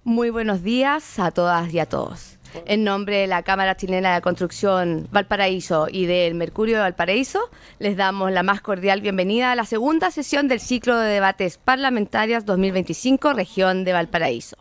Muy buenos días a todas y a todos. En nombre de la Cámara Chilena de la Construcción Valparaíso y del Mercurio de Valparaíso, les damos la más cordial bienvenida a la segunda sesión del ciclo de debates parlamentarios 2025, Región de Valparaíso.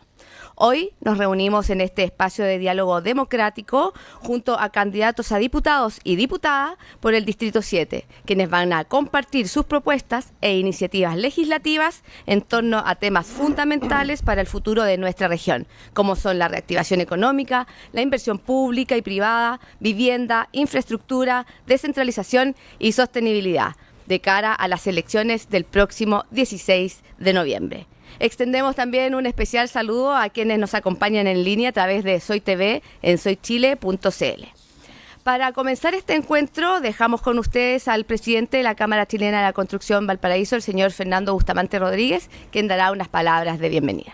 Hoy nos reunimos en este espacio de diálogo democrático junto a candidatos a diputados y diputadas por el Distrito 7, quienes van a compartir sus propuestas e iniciativas legislativas en torno a temas fundamentales para el futuro de nuestra región, como son la reactivación económica, la inversión pública y privada, vivienda, infraestructura, descentralización y sostenibilidad, de cara a las elecciones del próximo 16 de noviembre. Extendemos también un especial saludo a quienes nos acompañan en línea a través de Soy TV en soychile.cl. Para comenzar este encuentro, dejamos con ustedes al presidente de la Cámara Chilena de la Construcción Valparaíso, el señor Fernando Bustamante Rodríguez, quien dará unas palabras de bienvenida.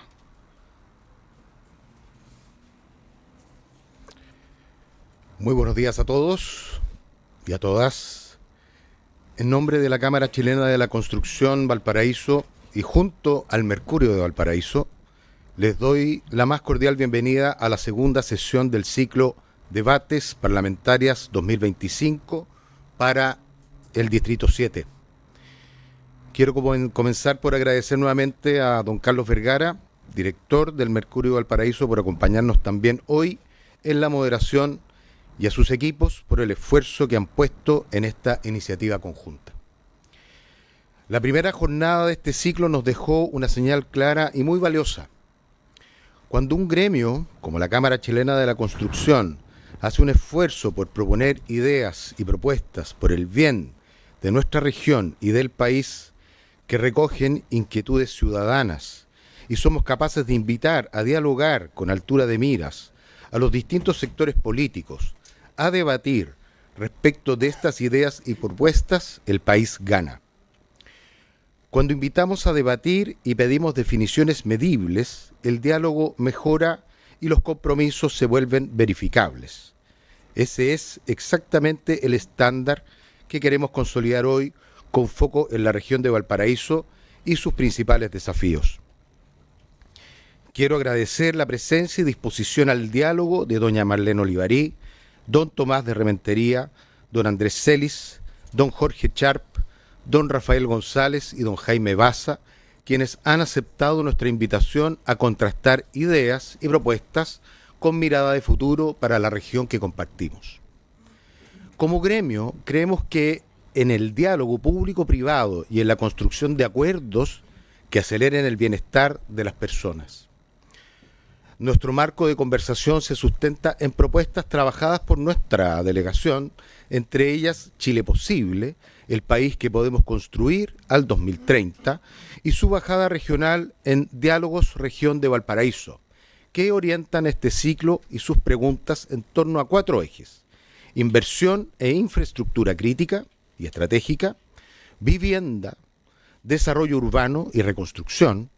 Muy buenos días a todos y a todas. En nombre de la Cámara Chilena de la Construcción Valparaíso y junto al Mercurio de Valparaíso, les doy la más cordial bienvenida a la segunda sesión del ciclo Debates Parlamentarias 2025 para el Distrito 7. Quiero comenzar por agradecer nuevamente a don Carlos Vergara, director del Mercurio de Valparaíso, por acompañarnos también hoy en la moderación y a sus equipos por el esfuerzo que han puesto en esta iniciativa conjunta. La primera jornada de este ciclo nos dejó una señal clara y muy valiosa. Cuando un gremio, como la Cámara Chilena de la Construcción, hace un esfuerzo por proponer ideas y propuestas por el bien de nuestra región y del país que recogen inquietudes ciudadanas y somos capaces de invitar a dialogar con altura de miras a los distintos sectores políticos, a debatir respecto de estas ideas y propuestas, el país gana. Cuando invitamos a debatir y pedimos definiciones medibles, el diálogo mejora y los compromisos se vuelven verificables. Ese es exactamente el estándar que queremos consolidar hoy con foco en la región de Valparaíso y sus principales desafíos. Quiero agradecer la presencia y disposición al diálogo de doña Marlene Olivarí, don Tomás de Rementería, don Andrés Celis, don Jorge Charp, don Rafael González y don Jaime Baza, quienes han aceptado nuestra invitación a contrastar ideas y propuestas con mirada de futuro para la región que compartimos. Como gremio, creemos que en el diálogo público-privado y en la construcción de acuerdos que aceleren el bienestar de las personas. Nuestro marco de conversación se sustenta en propuestas trabajadas por nuestra delegación, entre ellas Chile Posible, el país que podemos construir al 2030, y su bajada regional en Diálogos Región de Valparaíso, que orientan este ciclo y sus preguntas en torno a 4 ejes: inversión e infraestructura crítica y estratégica, vivienda, desarrollo urbano y reconstrucción,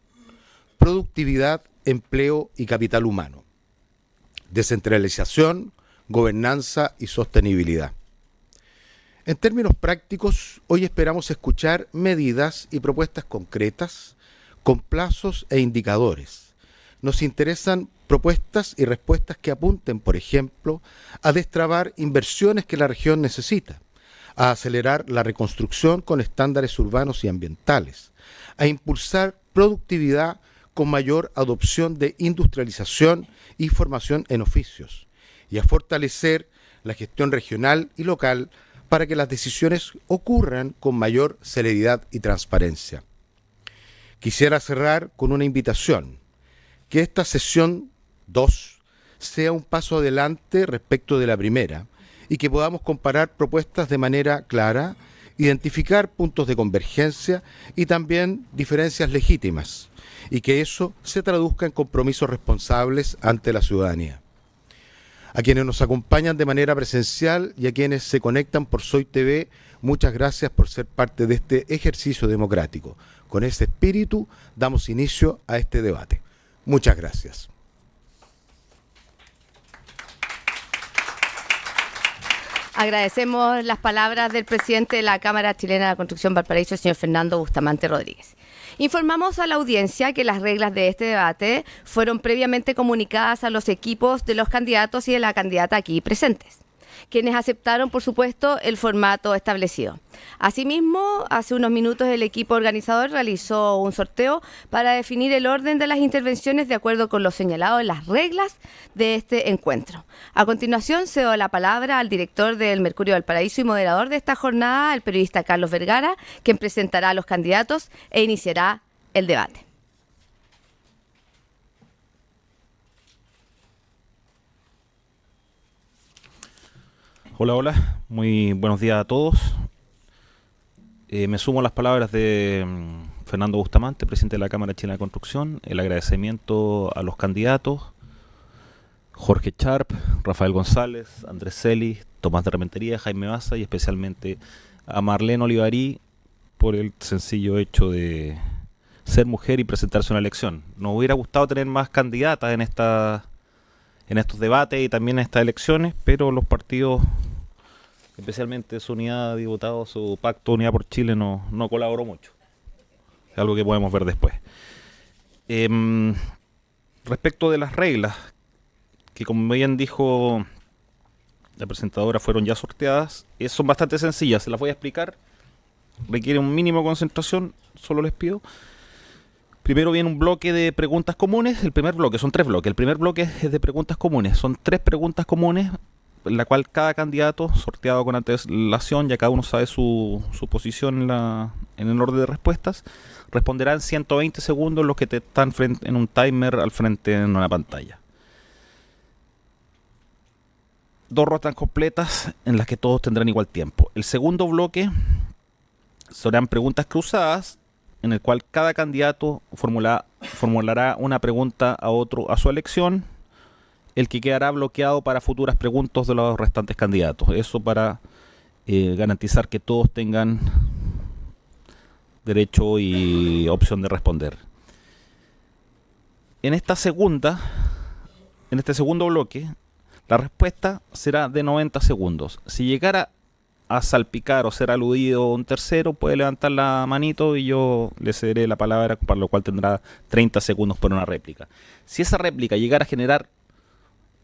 productividad, empleo y capital humano, descentralización, gobernanza y sostenibilidad. En términos prácticos, hoy esperamos escuchar medidas y propuestas concretas con plazos e indicadores. Nos interesan propuestas y respuestas que apunten, por ejemplo, a destrabar inversiones que la región necesita, a acelerar la reconstrucción con estándares urbanos y ambientales, a impulsar productividad con mayor adopción de industrialización y formación en oficios, y a fortalecer la gestión regional y local para que las decisiones ocurran con mayor celeridad y transparencia. Quisiera cerrar con una invitación: que esta sesión 2 sea un paso adelante respecto de la primera y que podamos comparar propuestas de manera clara, identificar puntos de convergencia y también diferencias legítimas, y que eso se traduzca en compromisos responsables ante la ciudadanía. A quienes nos acompañan de manera presencial y a quienes se conectan por Soy TV, muchas gracias por ser parte de este ejercicio democrático. Con ese espíritu damos inicio a este debate. Muchas gracias. Agradecemos las palabras del presidente de la Cámara Chilena de la Construcción Valparaíso, el señor Fernando Bustamante Rodríguez. Informamos a la audiencia que las reglas de este debate fueron previamente comunicadas a los equipos de los candidatos y de la candidata aquí presentes, quienes aceptaron, por supuesto, el formato establecido. Asimismo, hace unos minutos el equipo organizador realizó un sorteo para definir el orden de las intervenciones de acuerdo con lo señalado en las reglas de este encuentro. A continuación, cedo la palabra al director del Mercurio de Valparaíso y moderador de esta jornada, el periodista Carlos Vergara, quien presentará a los candidatos e iniciará el debate. Hola, hola, muy buenos días a todos. Me sumo a las palabras de Fernando Bustamante, presidente de la Cámara Chilena de Construcción, el agradecimiento a los candidatos, Jorge Sharp, Rafael González, Andrés Celis, Tomás de Rementería, Jaime Baza y especialmente a Marlene Olivarí por el sencillo hecho de ser mujer y presentarse a una elección. Nos hubiera gustado tener más candidatas en estos debates y también en estas elecciones, pero los partidos, especialmente su unidad de diputados, su pacto Unidad por Chile, no colaboró mucho. Es algo que podemos ver después. Respecto de las reglas, que como bien dijo la presentadora, fueron ya sorteadas, son bastante sencillas, se las voy a explicar. Requiere un mínimo de concentración, solo les pido. Primero viene un bloque de preguntas comunes. El primer bloque, son 3 bloques. El primer bloque es de preguntas comunes. Son 3 preguntas comunes, en la cual cada candidato, sorteado con antelación, ya cada uno sabe su posición en el orden de respuestas, responderá en 120 segundos los que te están en un timer al frente en una pantalla. 2 rondas completas en las que todos tendrán igual tiempo. El segundo bloque serán preguntas cruzadas, en el cual cada candidato formulará una pregunta a otro a su elección, el que quedará bloqueado para futuras preguntas de los restantes candidatos. Eso para garantizar que todos tengan derecho y opción de responder. En este segundo bloque, la respuesta será de 90 segundos. Si llegara a salpicar o ser aludido un tercero, puede levantar la manito y yo le cederé la palabra, para lo cual tendrá 30 segundos por una réplica. Si esa réplica llegara a generar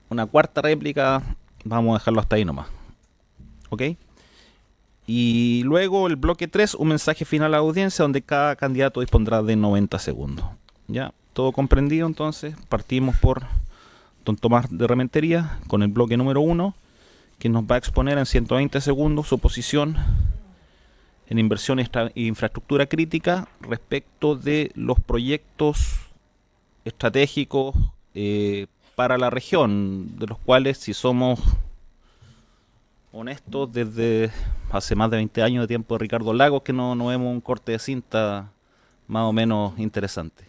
una cuarta réplica, vamos a dejarlo hasta ahí nomás. ¿Ok? Y luego el bloque 3, un mensaje final a la audiencia, donde cada candidato dispondrá de 90 segundos. ¿Ya? ¿Todo comprendido? Entonces, partimos por don Tomás de Rementería con el bloque número 1, que nos va a exponer en 120 segundos su posición en inversión e infraestructura crítica respecto de los proyectos estratégicos para la región, de los cuales, si somos honestos, desde hace más de 20 años de tiempo de Ricardo Lagos, que no vemos un corte de cinta más o menos interesante.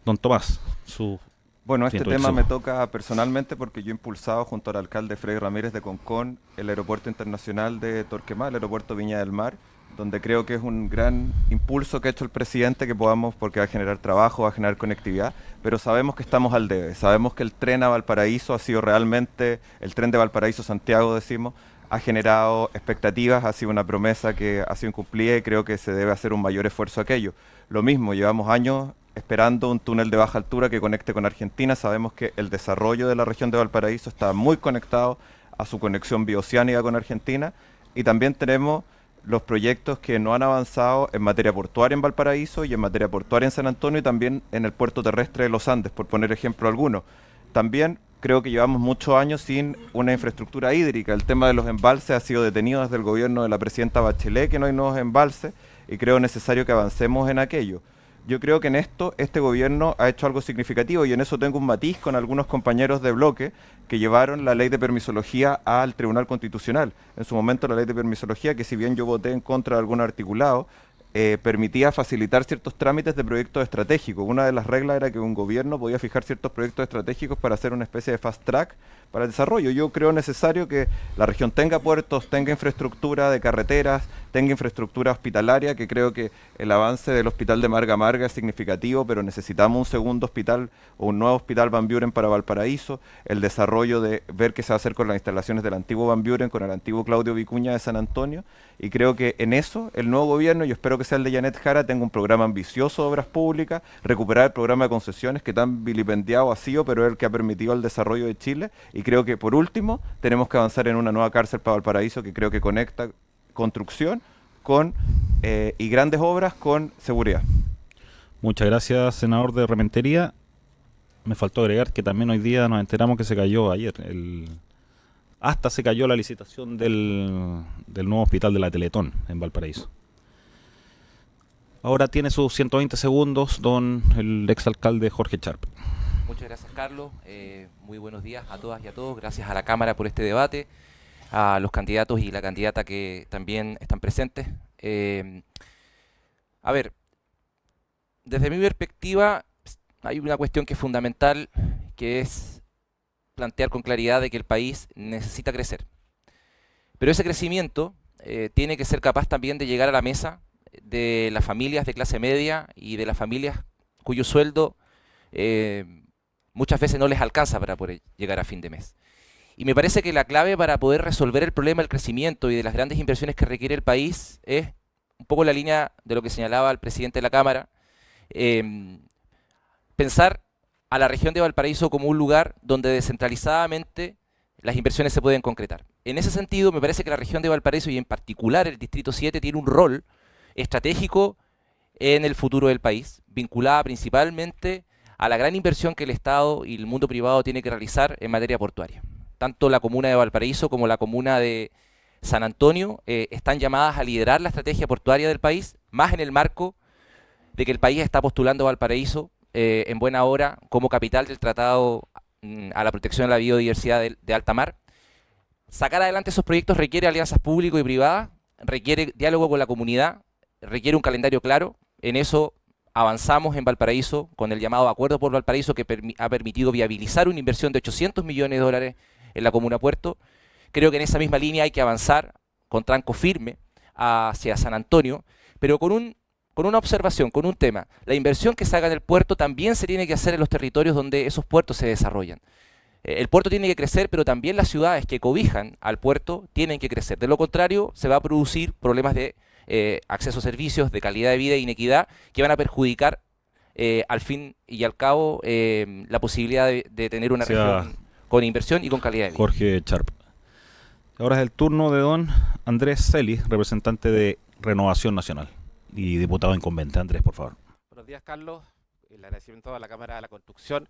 Don Tomás, su... Bueno, este tema me toca personalmente porque yo he impulsado junto al alcalde Freddy Ramírez de Concón el aeropuerto internacional de Torquemada, el aeropuerto Viña del Mar, donde creo que es un gran impulso que ha hecho el presidente que podamos, porque va a generar trabajo, va a generar conectividad, pero sabemos que estamos al debe, sabemos que el tren a Valparaíso ha sido realmente, el tren de Valparaíso-Santiago decimos, ha generado expectativas, ha sido una promesa que ha sido incumplida y creo que se debe hacer un mayor esfuerzo a aquello. Lo mismo, llevamos años esperando un túnel de baja altura que conecte con Argentina. Sabemos que el desarrollo de la región de Valparaíso está muy conectado a su conexión bioceánica con Argentina, y también tenemos los proyectos que no han avanzado en materia portuaria en Valparaíso y en materia portuaria en San Antonio, y también en el puerto terrestre de los Andes, por poner ejemplo alguno. También creo que llevamos muchos años sin una infraestructura hídrica. El tema de los embalses ha sido detenido desde el gobierno de la presidenta Bachelet, que no hay nuevos embalses, y creo necesario que avancemos en aquello. Yo creo que en esto este gobierno ha hecho algo significativo, y en eso tengo un matiz con algunos compañeros de bloque que llevaron la ley de permisología al Tribunal Constitucional. En su momento la ley de permisología, que si bien yo voté en contra de algún articulado, permitía facilitar ciertos trámites de proyectos estratégicos. Una de las reglas era que un gobierno podía fijar ciertos proyectos estratégicos para hacer una especie de fast track para el desarrollo. Yo creo necesario que la región tenga puertos, tenga infraestructura de carreteras, tenga infraestructura hospitalaria, que creo que el avance del hospital de Marga Marga es significativo, pero necesitamos un segundo hospital o un nuevo hospital Van Buren para Valparaíso, el desarrollo de ver qué se va a hacer con las instalaciones del antiguo Van Buren, con el antiguo Claudio Vicuña de San Antonio, y creo que en eso el nuevo gobierno, yo espero que sea el de Janet Jara, tenga un programa ambicioso de obras públicas, recuperar el programa de concesiones que tan vilipendiado ha sido, pero es el que ha permitido el desarrollo de Chile, y creo que por último tenemos que avanzar en una nueva cárcel para Valparaíso, que creo que conecta construcción con y grandes obras con seguridad. Muchas gracias, senador de Rementería. Me faltó agregar que también hoy día nos enteramos que se cayó ayer, hasta se cayó la licitación del nuevo hospital de la Teletón en Valparaíso. Ahora tiene sus 120 segundos el exalcalde Jorge Sharp. Muchas gracias, Carlos. Muy buenos días a todas y a todos. Gracias a la Cámara por este debate, a los candidatos y la candidata que también están presentes. A ver, desde mi perspectiva hay una cuestión que es fundamental, que es plantear con claridad de que el país necesita crecer. Pero ese crecimiento tiene que ser capaz también de llegar a la mesa de las familias de clase media y de las familias cuyo sueldo muchas veces no les alcanza para poder llegar a fin de mes. Y me parece que la clave para poder resolver el problema del crecimiento y de las grandes inversiones que requiere el país es un poco la línea de lo que señalaba el presidente de la Cámara, pensar a la región de Valparaíso como un lugar donde descentralizadamente las inversiones se pueden concretar. En ese sentido, me parece que la región de Valparaíso y en particular el Distrito 7 tiene un rol estratégico en el futuro del país, vinculada principalmente a la gran inversión que el Estado y el mundo privado tiene que realizar en materia portuaria. Tanto la comuna de Valparaíso como la comuna de San Antonio están llamadas a liderar la estrategia portuaria del país, más en el marco de que el país está postulando a Valparaíso en buena hora como capital del Tratado a la protección de la biodiversidad de alta mar. Sacar adelante esos proyectos requiere alianzas público y privadas, requiere diálogo con la comunidad, requiere un calendario claro. En eso avanzamos en Valparaíso con el llamado Acuerdo por Valparaíso, que ha permitido viabilizar una inversión de 800 millones de dólares en la comuna Puerto. Creo que en esa misma línea hay que avanzar con tranco firme hacia San Antonio, pero con una observación, con un tema. La inversión que se haga en el puerto también se tiene que hacer en los territorios donde esos puertos se desarrollan. El puerto tiene que crecer, pero también las ciudades que cobijan al puerto tienen que crecer. De lo contrario, se va a producir problemas de acceso a servicios, de calidad de vida e inequidad que van a perjudicar al fin y al cabo la posibilidad de tener una región con inversión y con calidad de vida. Jorge Sharp. Ahora es el turno de don Andrés Celis, representante de Renovación Nacional y diputado incumbente. Andrés, por favor. Buenos días, Carlos. El agradecimiento a la Cámara de la Construcción.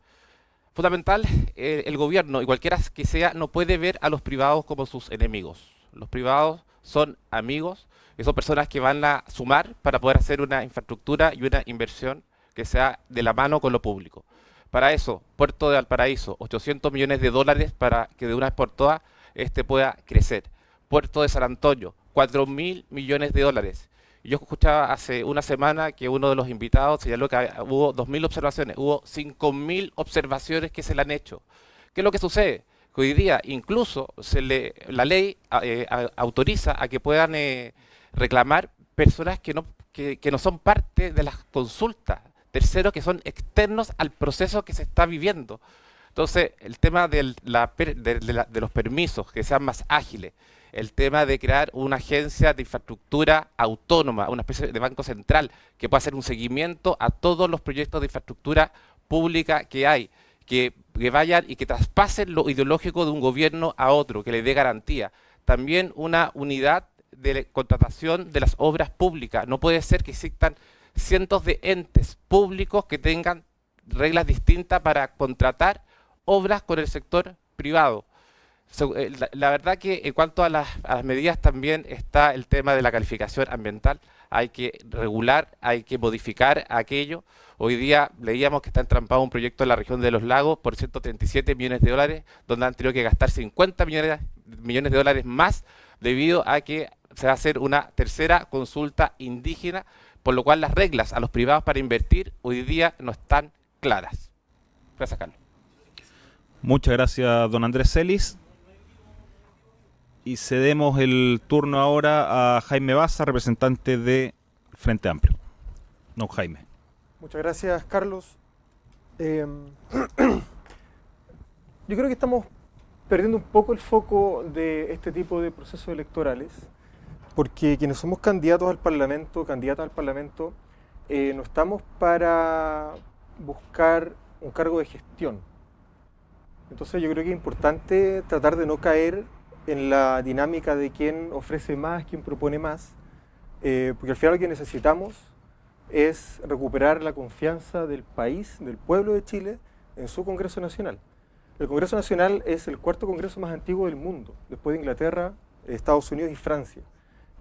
Fundamental, el gobierno, y cualquiera que sea, no puede ver a los privados como sus enemigos. Los privados son amigos y son personas que van a sumar para poder hacer una infraestructura y una inversión que sea de la mano con lo público. Para eso, Puerto de Valparaíso, 800 millones de dólares para que de una vez por todas pueda crecer. Puerto de San Antonio, 4.000 millones de dólares. Yo escuchaba hace una semana que uno de los invitados señaló que hubo 2.000 observaciones, hubo 5.000 observaciones que se le han hecho. ¿Qué es lo que sucede? Que hoy día incluso la ley autoriza a que puedan reclamar personas que no son parte de las consultas, terceros que son externos al proceso que se está viviendo. Entonces, el tema de los permisos, que sean más ágiles, el tema de crear una agencia de infraestructura autónoma, una especie de banco central, que pueda hacer un seguimiento a todos los proyectos de infraestructura pública que hay, que vayan y que traspasen lo ideológico de un gobierno a otro, que le dé garantía. También una unidad de contratación de las obras públicas. No puede ser que existan cientos de entes públicos que tengan reglas distintas para contratar obras con el sector privado. La verdad que en cuanto a las medidas también está el tema de la calificación ambiental. Hay que regular, hay que modificar aquello. Hoy día leíamos que está entrampado un proyecto en la región de los lagos por 137 millones de dólares, donde han tenido que gastar 50 millones de dólares más debido a que se va a hacer una tercera consulta indígena, por lo cual las reglas a los privados para invertir hoy día no están claras. Gracias, Carlos. Muchas gracias, don Andrés Celis. Y cedemos el turno ahora a Jaime Baza, representante de Frente Amplio. No, Jaime. Muchas gracias, Carlos. Yo creo que estamos perdiendo un poco el foco de este tipo de procesos electorales, porque quienes somos candidatos al Parlamento, candidatas al Parlamento, no estamos para buscar un cargo de gestión. Entonces yo creo que es importante tratar de no caer en la dinámica de quién ofrece más, quién propone más, porque al final lo que necesitamos es recuperar la confianza del país, del pueblo de Chile, en su Congreso Nacional. El Congreso Nacional es el cuarto congreso más antiguo del mundo, después de Inglaterra, Estados Unidos y Francia.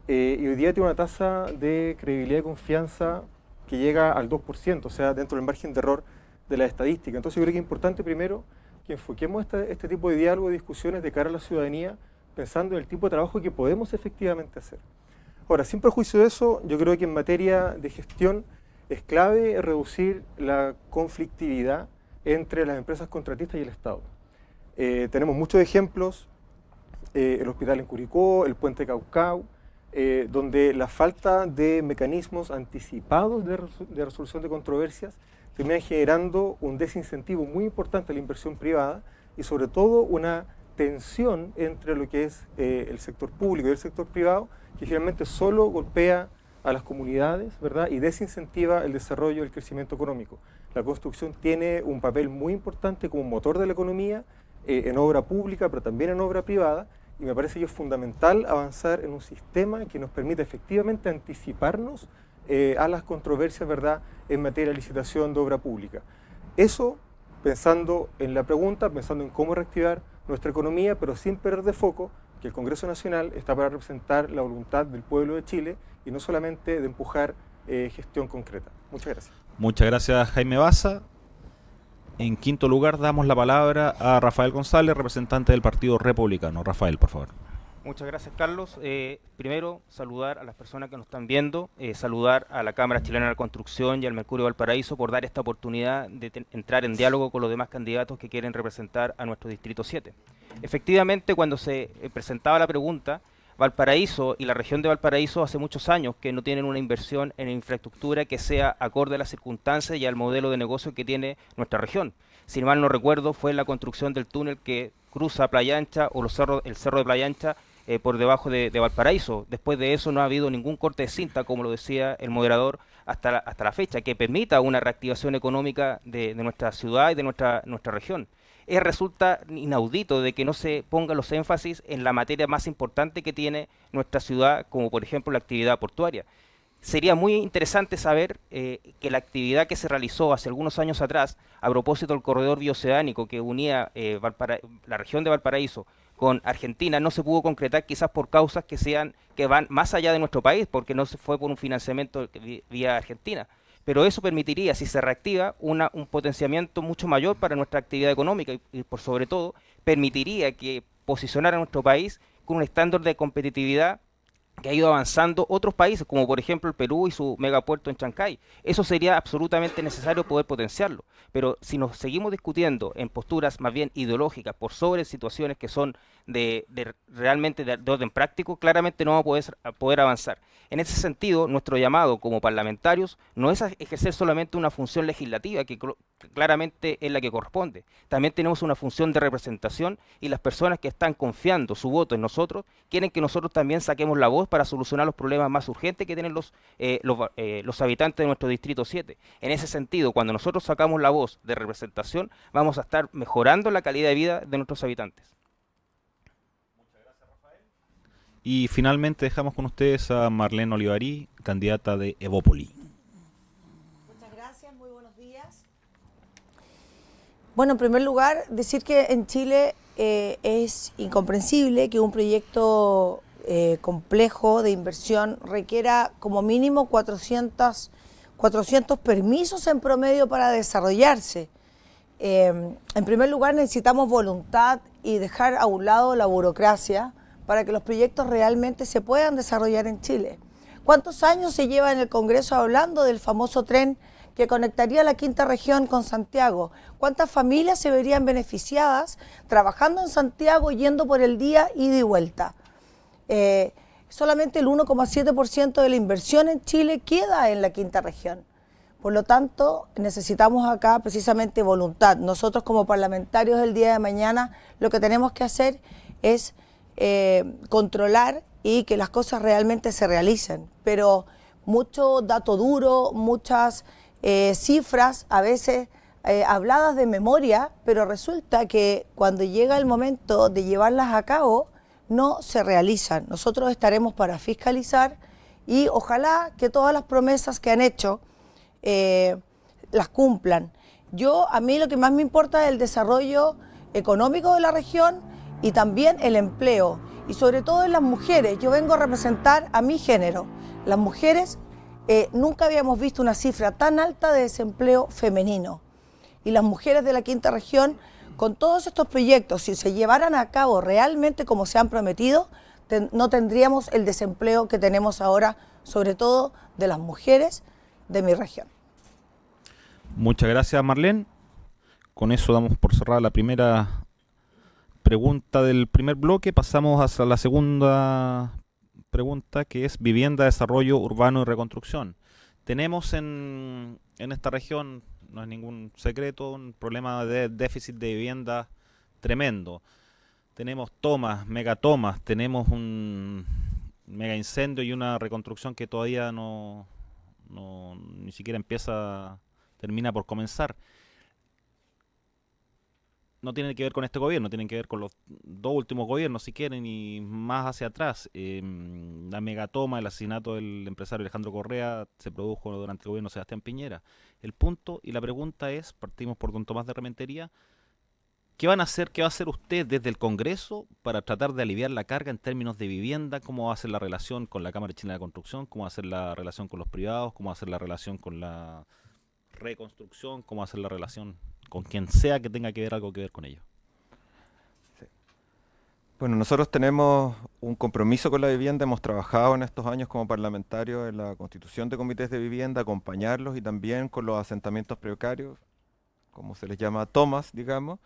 Y hoy día tiene una tasa de credibilidad y confianza que llega al 2%, o sea, dentro del margen de error de la estadística. Entonces yo creo que es importante primero que enfoquemos este tipo de diálogo y discusiones de cara a la ciudadanía, pensando en el tipo de trabajo que podemos efectivamente hacer. Ahora, sin perjuicio de eso, yo creo que en materia de gestión es clave reducir la conflictividad entre las empresas contratistas y el Estado. Tenemos muchos ejemplos, el hospital en Curicó, el puente Caucao, donde la falta de mecanismos anticipados de resolución de controversias termina generando un desincentivo muy importante a la inversión privada y sobre todo una tensión entre lo que es el sector público y el sector privado, que finalmente solo golpea a las comunidades, ¿verdad? Y desincentiva el desarrollo y el crecimiento económico. La construcción tiene un papel muy importante como motor de la economía, en obra pública, pero también en obra privada, y me parece que es fundamental avanzar en un sistema que nos permita efectivamente anticiparnos a las controversias, ¿verdad?, en materia de licitación de obra pública. Eso pensando en la pregunta, pensando en cómo reactivar nuestra economía, pero sin perder de foco que el Congreso Nacional está para representar la voluntad del pueblo de Chile y no solamente de empujar gestión concreta. Muchas gracias. Muchas gracias, Jaime Baza. En quinto lugar, damos la palabra a Rafael González, representante del Partido Republicano. Rafael, por favor. Muchas gracias, Carlos. Primero, saludar a las personas que nos están viendo, saludar a la Cámara Chilena de la Construcción y al Mercurio Valparaíso por dar esta oportunidad de entrar en diálogo con los demás candidatos que quieren representar a nuestro Distrito 7. Efectivamente, cuando se presentaba la pregunta, Valparaíso y la región de Valparaíso hace muchos años que no tienen una inversión en infraestructura que sea acorde a las circunstancias y al modelo de negocio que tiene nuestra región. Si mal no recuerdo, fue la construcción del túnel que cruza Playa Ancha o el cerro de Playa Ancha por debajo de Valparaíso. Después de eso no ha habido ningún corte de cinta, como lo decía el moderador, hasta la fecha, que permita una reactivación económica de nuestra ciudad y de nuestra región. Resulta inaudito de que no se ponga los énfasis en la materia más importante que tiene nuestra ciudad, como por ejemplo la actividad portuaria. Sería muy interesante saber que la actividad que se realizó hace algunos años atrás, a propósito del corredor bioceánico que unía la región de Valparaíso con Argentina, no se pudo concretar quizás por causas que van más allá de nuestro país, porque no se fue por un financiamiento vía Argentina. Pero eso permitiría, si se reactiva, un potenciamiento mucho mayor para nuestra actividad económica y por sobre todo, permitiría que posicionara a nuestro país con un estándar de competitividad que ha ido avanzando otros países, como por ejemplo el Perú y su megapuerto en Chancay. Eso sería absolutamente necesario poder potenciarlo. Pero si nos seguimos discutiendo en posturas más bien ideológicas por sobre situaciones que son realmente de orden práctico, claramente no vamos a poder avanzar. En ese sentido, nuestro llamado como parlamentarios no es a ejercer solamente una función legislativa, que claramente es la que corresponde. También tenemos una función de representación y las personas que están confiando su voto en nosotros quieren que nosotros también saquemos la voz para solucionar los problemas más urgentes que tienen los habitantes de nuestro Distrito 7. En ese sentido, cuando nosotros sacamos la voz de representación, vamos a estar mejorando la calidad de vida de nuestros habitantes. Y finalmente dejamos con ustedes a Marlene Olivarí, candidata de Evópoli. Muchas gracias, muy buenos días. Bueno, en primer lugar, decir que en Chile es incomprensible que un proyecto complejo de inversión requiera como mínimo 400 permisos en promedio para desarrollarse. En primer lugar, necesitamos voluntad y dejar a un lado la burocracia para que los proyectos realmente se puedan desarrollar en Chile. ¿Cuántos años se lleva en el Congreso hablando del famoso tren que conectaría la quinta región con Santiago? ¿Cuántas familias se verían beneficiadas trabajando en Santiago, yendo por el día ida y vuelta? solamente el 1,7% de la inversión en Chile queda en la quinta región. Por lo tanto, necesitamos acá precisamente voluntad. Nosotros como parlamentarios el día de mañana lo que tenemos que hacer es controlar y que las cosas realmente se realicen. Pero mucho dato duro, muchas cifras, a veces habladas de memoria, pero resulta que cuando llega el momento de llevarlas a cabo, no se realizan. Nosotros estaremos para fiscalizar y ojalá que todas las promesas que han hecho las cumplan. A mí lo que más me importa es el desarrollo económico de la región y también el empleo, y sobre todo en las mujeres. Yo vengo a representar a mi género. Las mujeres, nunca habíamos visto una cifra tan alta de desempleo femenino. Y las mujeres de la quinta región, con todos estos proyectos, si se llevaran a cabo realmente como se han prometido, no tendríamos el desempleo que tenemos ahora, sobre todo de las mujeres de mi región. Muchas gracias, Marlene. Con eso damos por cerrada la primera pregunta del primer bloque. Pasamos a la segunda pregunta, que es vivienda, desarrollo urbano y reconstrucción. Tenemos en esta región, no es ningún secreto, un problema de déficit de vivienda tremendo. Tenemos tomas, megatomas, tenemos un mega incendio y una reconstrucción que todavía ni siquiera termina por comenzar. No tiene que ver con este gobierno, tienen que ver con los dos últimos gobiernos, si quieren, y más hacia atrás. La megatoma, el asesinato del empresario Alejandro Correa se produjo durante el gobierno de Sebastián Piñera. El punto y la pregunta es, partimos por don Tomás de Rementería, ¿qué va a hacer usted desde el Congreso para tratar de aliviar la carga en términos de vivienda? ¿Cómo va a ser la relación con la Cámara Chilena de Construcción? ¿Cómo va a ser la relación con los privados? ¿Cómo va a ser la relación con la reconstrucción? ¿Cómo va a ser la relación con quien sea que tenga que ver algo que ver con ello? Sí. Bueno, nosotros tenemos un compromiso con la vivienda, hemos trabajado en estos años como parlamentarios en la constitución de comités de vivienda, acompañarlos, y también con los asentamientos precarios, como se les llama, tomas, digamos,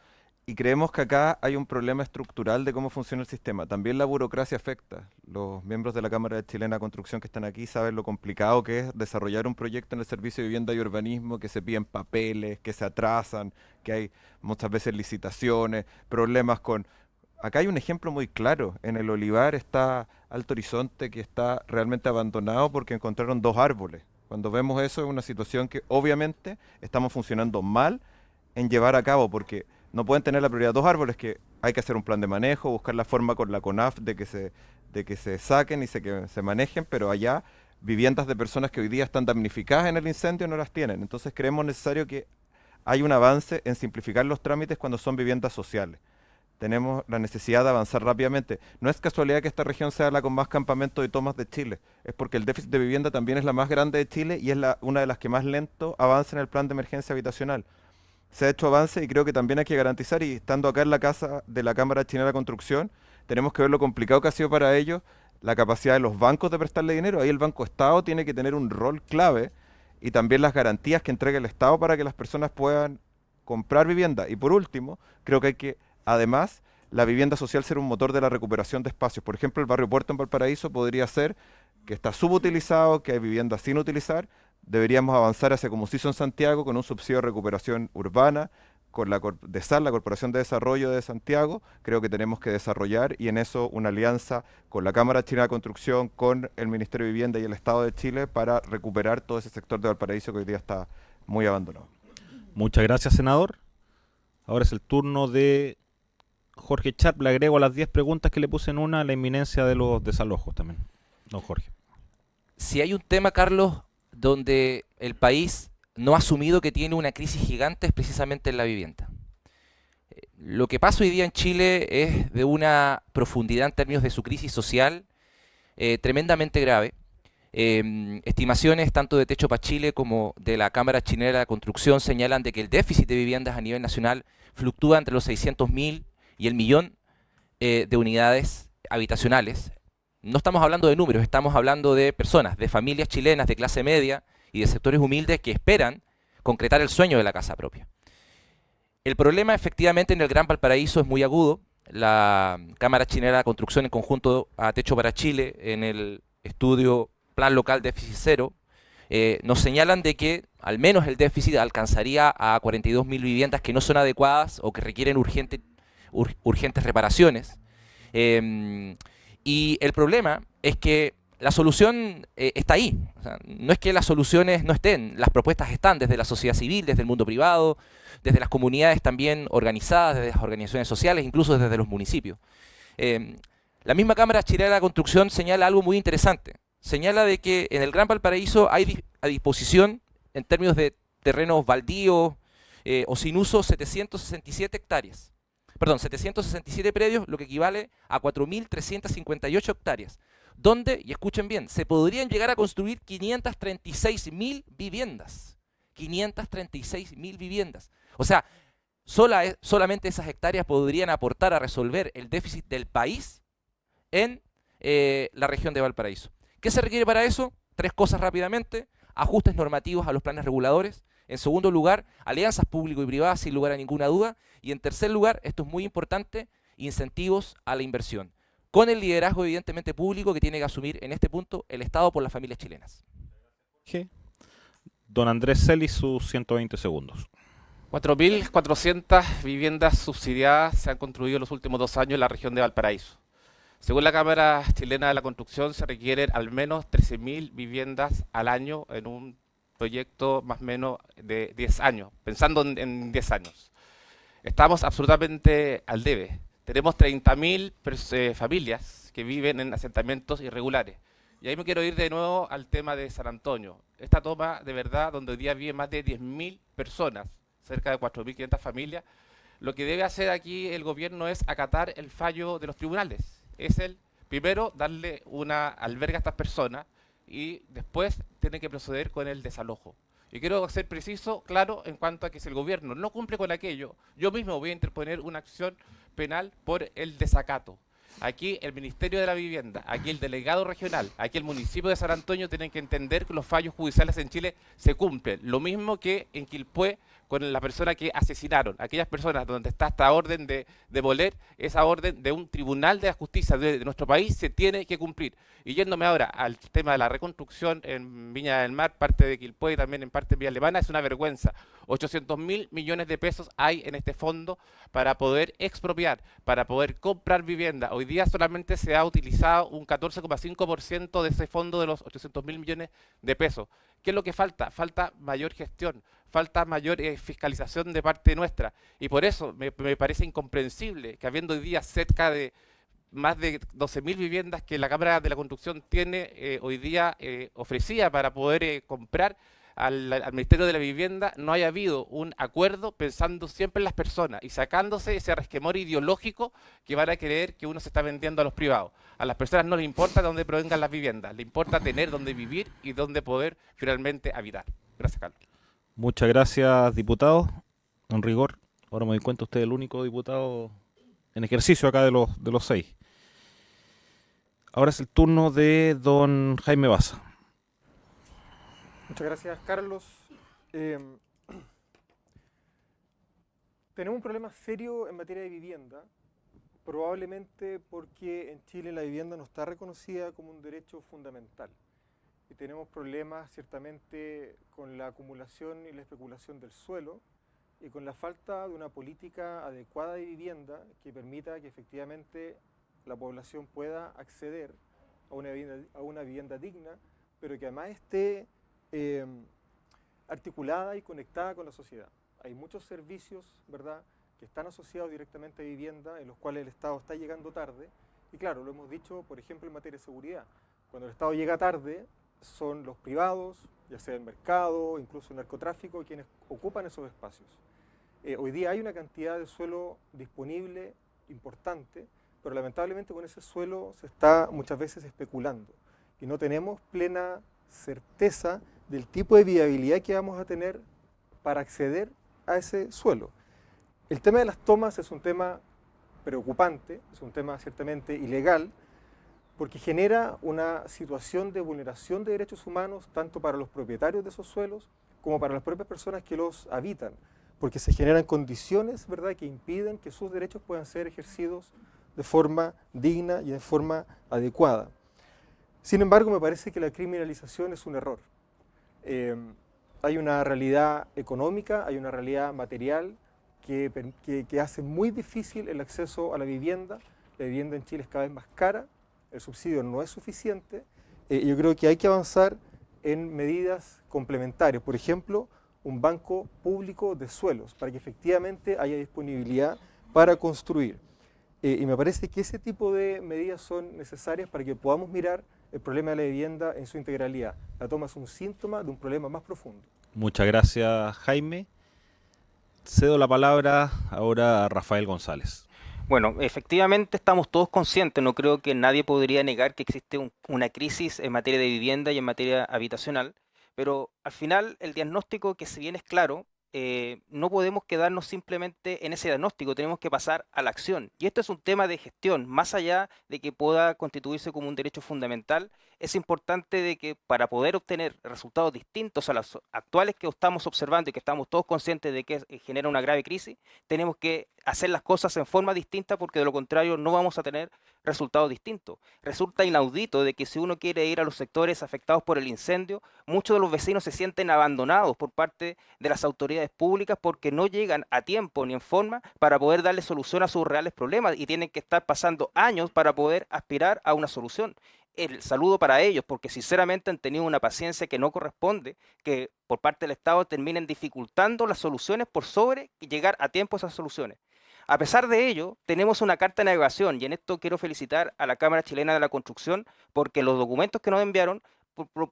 y creemos que acá hay un problema estructural de cómo funciona el sistema. También la burocracia afecta. Los miembros de la Cámara Chilena de Construcción que están aquí saben lo complicado que es desarrollar un proyecto en el Servicio de Vivienda y Urbanismo, que se piden papeles, que se atrasan, que hay muchas veces licitaciones, problemas con... Acá hay un ejemplo muy claro. En el Olivar está Alto Horizonte, que está realmente abandonado porque encontraron 2 árboles. Cuando vemos eso es una situación que obviamente estamos funcionando mal en llevar a cabo, porque no pueden tener la prioridad 2 árboles, que hay que hacer un plan de manejo, buscar la forma con la CONAF de que se saquen y que se manejen, pero allá viviendas de personas que hoy día están damnificadas en el incendio no las tienen. Entonces creemos necesario que hay un avance en simplificar los trámites cuando son viviendas sociales. Tenemos la necesidad de avanzar rápidamente. No es casualidad que esta región sea la con más campamentos y tomas de Chile, es porque el déficit de vivienda también es la más grande de Chile y es una de las que más lento avanza en el plan de emergencia habitacional. Se ha hecho avance y creo que también hay que garantizar, y estando acá en la casa de la Cámara Chilena de Construcción, tenemos que ver lo complicado que ha sido para ellos la capacidad de los bancos de prestarle dinero. Ahí el Banco Estado tiene que tener un rol clave, y también las garantías que entrega el Estado para que las personas puedan comprar vivienda. Y por último, creo que hay que, además, la vivienda social ser un motor de la recuperación de espacios. Por ejemplo, el barrio Puerto en Valparaíso podría ser que está subutilizado, que hay viviendas sin utilizar. Deberíamos avanzar hacia, como se hizo en Santiago, con un subsidio de recuperación urbana, con la DESAR, la Corporación de Desarrollo de Santiago. Creo que tenemos que desarrollar, y en eso una alianza con la Cámara Chilena de Construcción, con el Ministerio de Vivienda y el Estado de Chile para recuperar todo ese sector de Valparaíso que hoy día está muy abandonado. Muchas gracias, senador. Ahora es el turno de Jorge Sharp. Le agrego a las 10 preguntas que le puse en una la inminencia de los desalojos también. Don Jorge. Si hay un tema, Carlos, donde el país no ha asumido que tiene una crisis gigante, es precisamente en la vivienda. Lo que pasa hoy día en Chile es de una profundidad en términos de su crisis social tremendamente grave. Estimaciones tanto de Techo para Chile como de la Cámara Chilena de la Construcción señalan de que el déficit de viviendas a nivel nacional fluctúa entre los 600.000 y el millón de unidades habitacionales. No estamos hablando de números, estamos hablando de personas, de familias chilenas de clase media y de sectores humildes que esperan concretar el sueño de la casa propia. El problema efectivamente en el Gran Valparaíso es muy agudo. la Cámara Chilena de la Construcción en conjunto a Techo para Chile en el estudio Plan Local Déficit Cero, nos señalan de que al menos el déficit alcanzaría a 42.000 viviendas que no son adecuadas o que requieren urgentes reparaciones. Y el problema es que la solución está ahí. O sea, no es que las soluciones no estén, las propuestas están desde la sociedad civil, desde el mundo privado, desde las comunidades también organizadas, desde las organizaciones sociales, incluso desde los municipios. La misma Cámara Chilena de la Construcción señala algo muy interesante. Señala de que en el Gran Valparaíso hay a disposición, en términos de terrenos baldíos o sin uso, 767 hectáreas. Perdón, 767 predios, lo que equivale a 4.358 hectáreas. Donde, y escuchen bien, se podrían llegar a construir 536.000 viviendas. 536.000 viviendas. O sea, solamente esas hectáreas podrían aportar a resolver el déficit del país en la región de Valparaíso. ¿Qué se requiere para eso? 3 cosas rápidamente: ajustes normativos a los planes reguladores. En segundo lugar, alianzas público y privadas sin lugar a ninguna duda. Y en tercer lugar, esto es muy importante, incentivos a la inversión, con el liderazgo evidentemente público que tiene que asumir en este punto el Estado por las familias chilenas. Don Andrés Celis, sus 120 segundos. 4.400 viviendas subsidiadas se han construido en los últimos 2 años en la región de Valparaíso. Según la Cámara Chilena de la Construcción, se requieren al menos 13.000 viviendas al año en un proyecto más o menos de 10 años, pensando en 10 años. Estamos absolutamente al debe. Tenemos 30.000 familias que viven en asentamientos irregulares. Y ahí me quiero ir de nuevo al tema de San Antonio. Esta toma de verdad, donde hoy día viven más de 10.000 personas, cerca de 4.500 familias, lo que debe hacer aquí el gobierno es acatar el fallo de los tribunales. Es el, primero, darle una albergue a estas personas y después tiene que proceder con el desalojo. Y quiero ser preciso, claro, en cuanto a que si el gobierno no cumple con aquello, yo mismo voy a interponer una acción penal por el desacato. Aquí el Ministerio de la Vivienda, aquí el delegado regional, aquí el municipio de San Antonio tienen que entender que los fallos judiciales en Chile se cumplen. Lo mismo que en Quilpué con la persona que asesinaron. Aquellas personas donde está esta orden de demoler, esa orden de un tribunal de la justicia de nuestro país se tiene que cumplir. Y yéndome ahora al tema de la reconstrucción en Viña del Mar, parte de Quilpué y también en parte de Villa Alemana, es una vergüenza. 800.000 millones de pesos hay en este fondo para poder expropiar, para poder comprar vivienda. Hoy día solamente se ha utilizado un 14,5% de ese fondo de los 800.000 millones de pesos. ¿Qué es lo que falta? Falta mayor gestión, falta mayor fiscalización de parte nuestra. Y por eso me parece incomprensible que habiendo hoy día cerca de más de 12.000 viviendas que la Cámara de la Construcción tiene hoy día ofrecida para poder comprar al Ministerio de la Vivienda, no haya habido un acuerdo pensando siempre en las personas y sacándose ese resquemor ideológico que van a creer que uno se está vendiendo a los privados. A las personas no les importa de dónde provengan las viviendas, les importa tener dónde vivir y dónde poder finalmente habitar. Gracias, Carlos. Muchas gracias, diputado. En rigor, ahora me doy cuenta, usted es el único diputado en ejercicio acá de los 6. Ahora es el turno de don Jaime Baza. Muchas gracias, Carlos. Tenemos un problema serio en materia de vivienda, probablemente porque en Chile la vivienda no está reconocida como un derecho fundamental. Y tenemos problemas ciertamente con la acumulación y la especulación del suelo y con la falta de una política adecuada de vivienda que permita que efectivamente la población pueda acceder a una vivienda digna, pero que además esté articulada y conectada con la sociedad. Hay muchos servicios, ¿verdad?, que están asociados directamente a vivienda, en los cuales el Estado está llegando tarde. Y claro, lo hemos dicho, por ejemplo, en materia de seguridad. Cuando el Estado llega tarde, son los privados, ya sea el mercado, incluso el narcotráfico, quienes ocupan esos espacios. Hoy día hay una cantidad de suelo disponible importante, pero lamentablemente con ese suelo se está muchas veces especulando y no tenemos plena certeza del tipo de viabilidad que vamos a tener para acceder a ese suelo. El tema de las tomas es un tema preocupante, es un tema ciertamente ilegal, porque genera una situación de vulneración de derechos humanos tanto para los propietarios de esos suelos como para las propias personas que los habitan. porque se generan condiciones, ¿verdad?, que impiden que sus derechos puedan ser ejercidos de forma digna y de forma adecuada. Sin embargo, me parece que la criminalización es un error. Hay una realidad económica, hay una realidad material que hace muy difícil el acceso a la vivienda. La vivienda en Chile es cada vez más cara, el subsidio no es suficiente. Yo creo que hay que avanzar en medidas complementarias. Por ejemplo, un banco público de suelos, para que efectivamente haya disponibilidad para construir. Y me parece que ese tipo de medidas son necesarias para que podamos mirar el problema de la vivienda en su integralidad. La toma es un síntoma de un problema más profundo. Muchas gracias, Jaime. Cedo la palabra ahora a Rafael González. Bueno, efectivamente estamos todos conscientes, no creo que nadie podría negar que existe una crisis en materia de vivienda y en materia habitacional, pero al final el diagnóstico, que si bien es claro, no podemos quedarnos simplemente en ese diagnóstico, tenemos que pasar a la acción. Y esto es un tema de gestión, más allá de que pueda constituirse como un derecho fundamental, es importante de que para poder obtener resultados distintos a los actuales que estamos observando y que estamos todos conscientes de que genera una grave crisis, tenemos que hacer las cosas en forma distinta, porque de lo contrario no vamos a tener resultados distintos. Resulta inaudito de que si uno quiere ir a los sectores afectados por el incendio, muchos de los vecinos se sienten abandonados por parte de las autoridades públicas porque no llegan a tiempo ni en forma para poder darle solución a sus reales problemas y tienen que estar pasando años para poder aspirar a una solución. El saludo para ellos, porque sinceramente han tenido una paciencia que no corresponde, que por parte del Estado terminen dificultando las soluciones por sobre llegar a tiempo a esas soluciones. A pesar de ello, tenemos una carta de navegación, y en esto quiero felicitar a la Cámara Chilena de la Construcción, porque los documentos que nos enviaron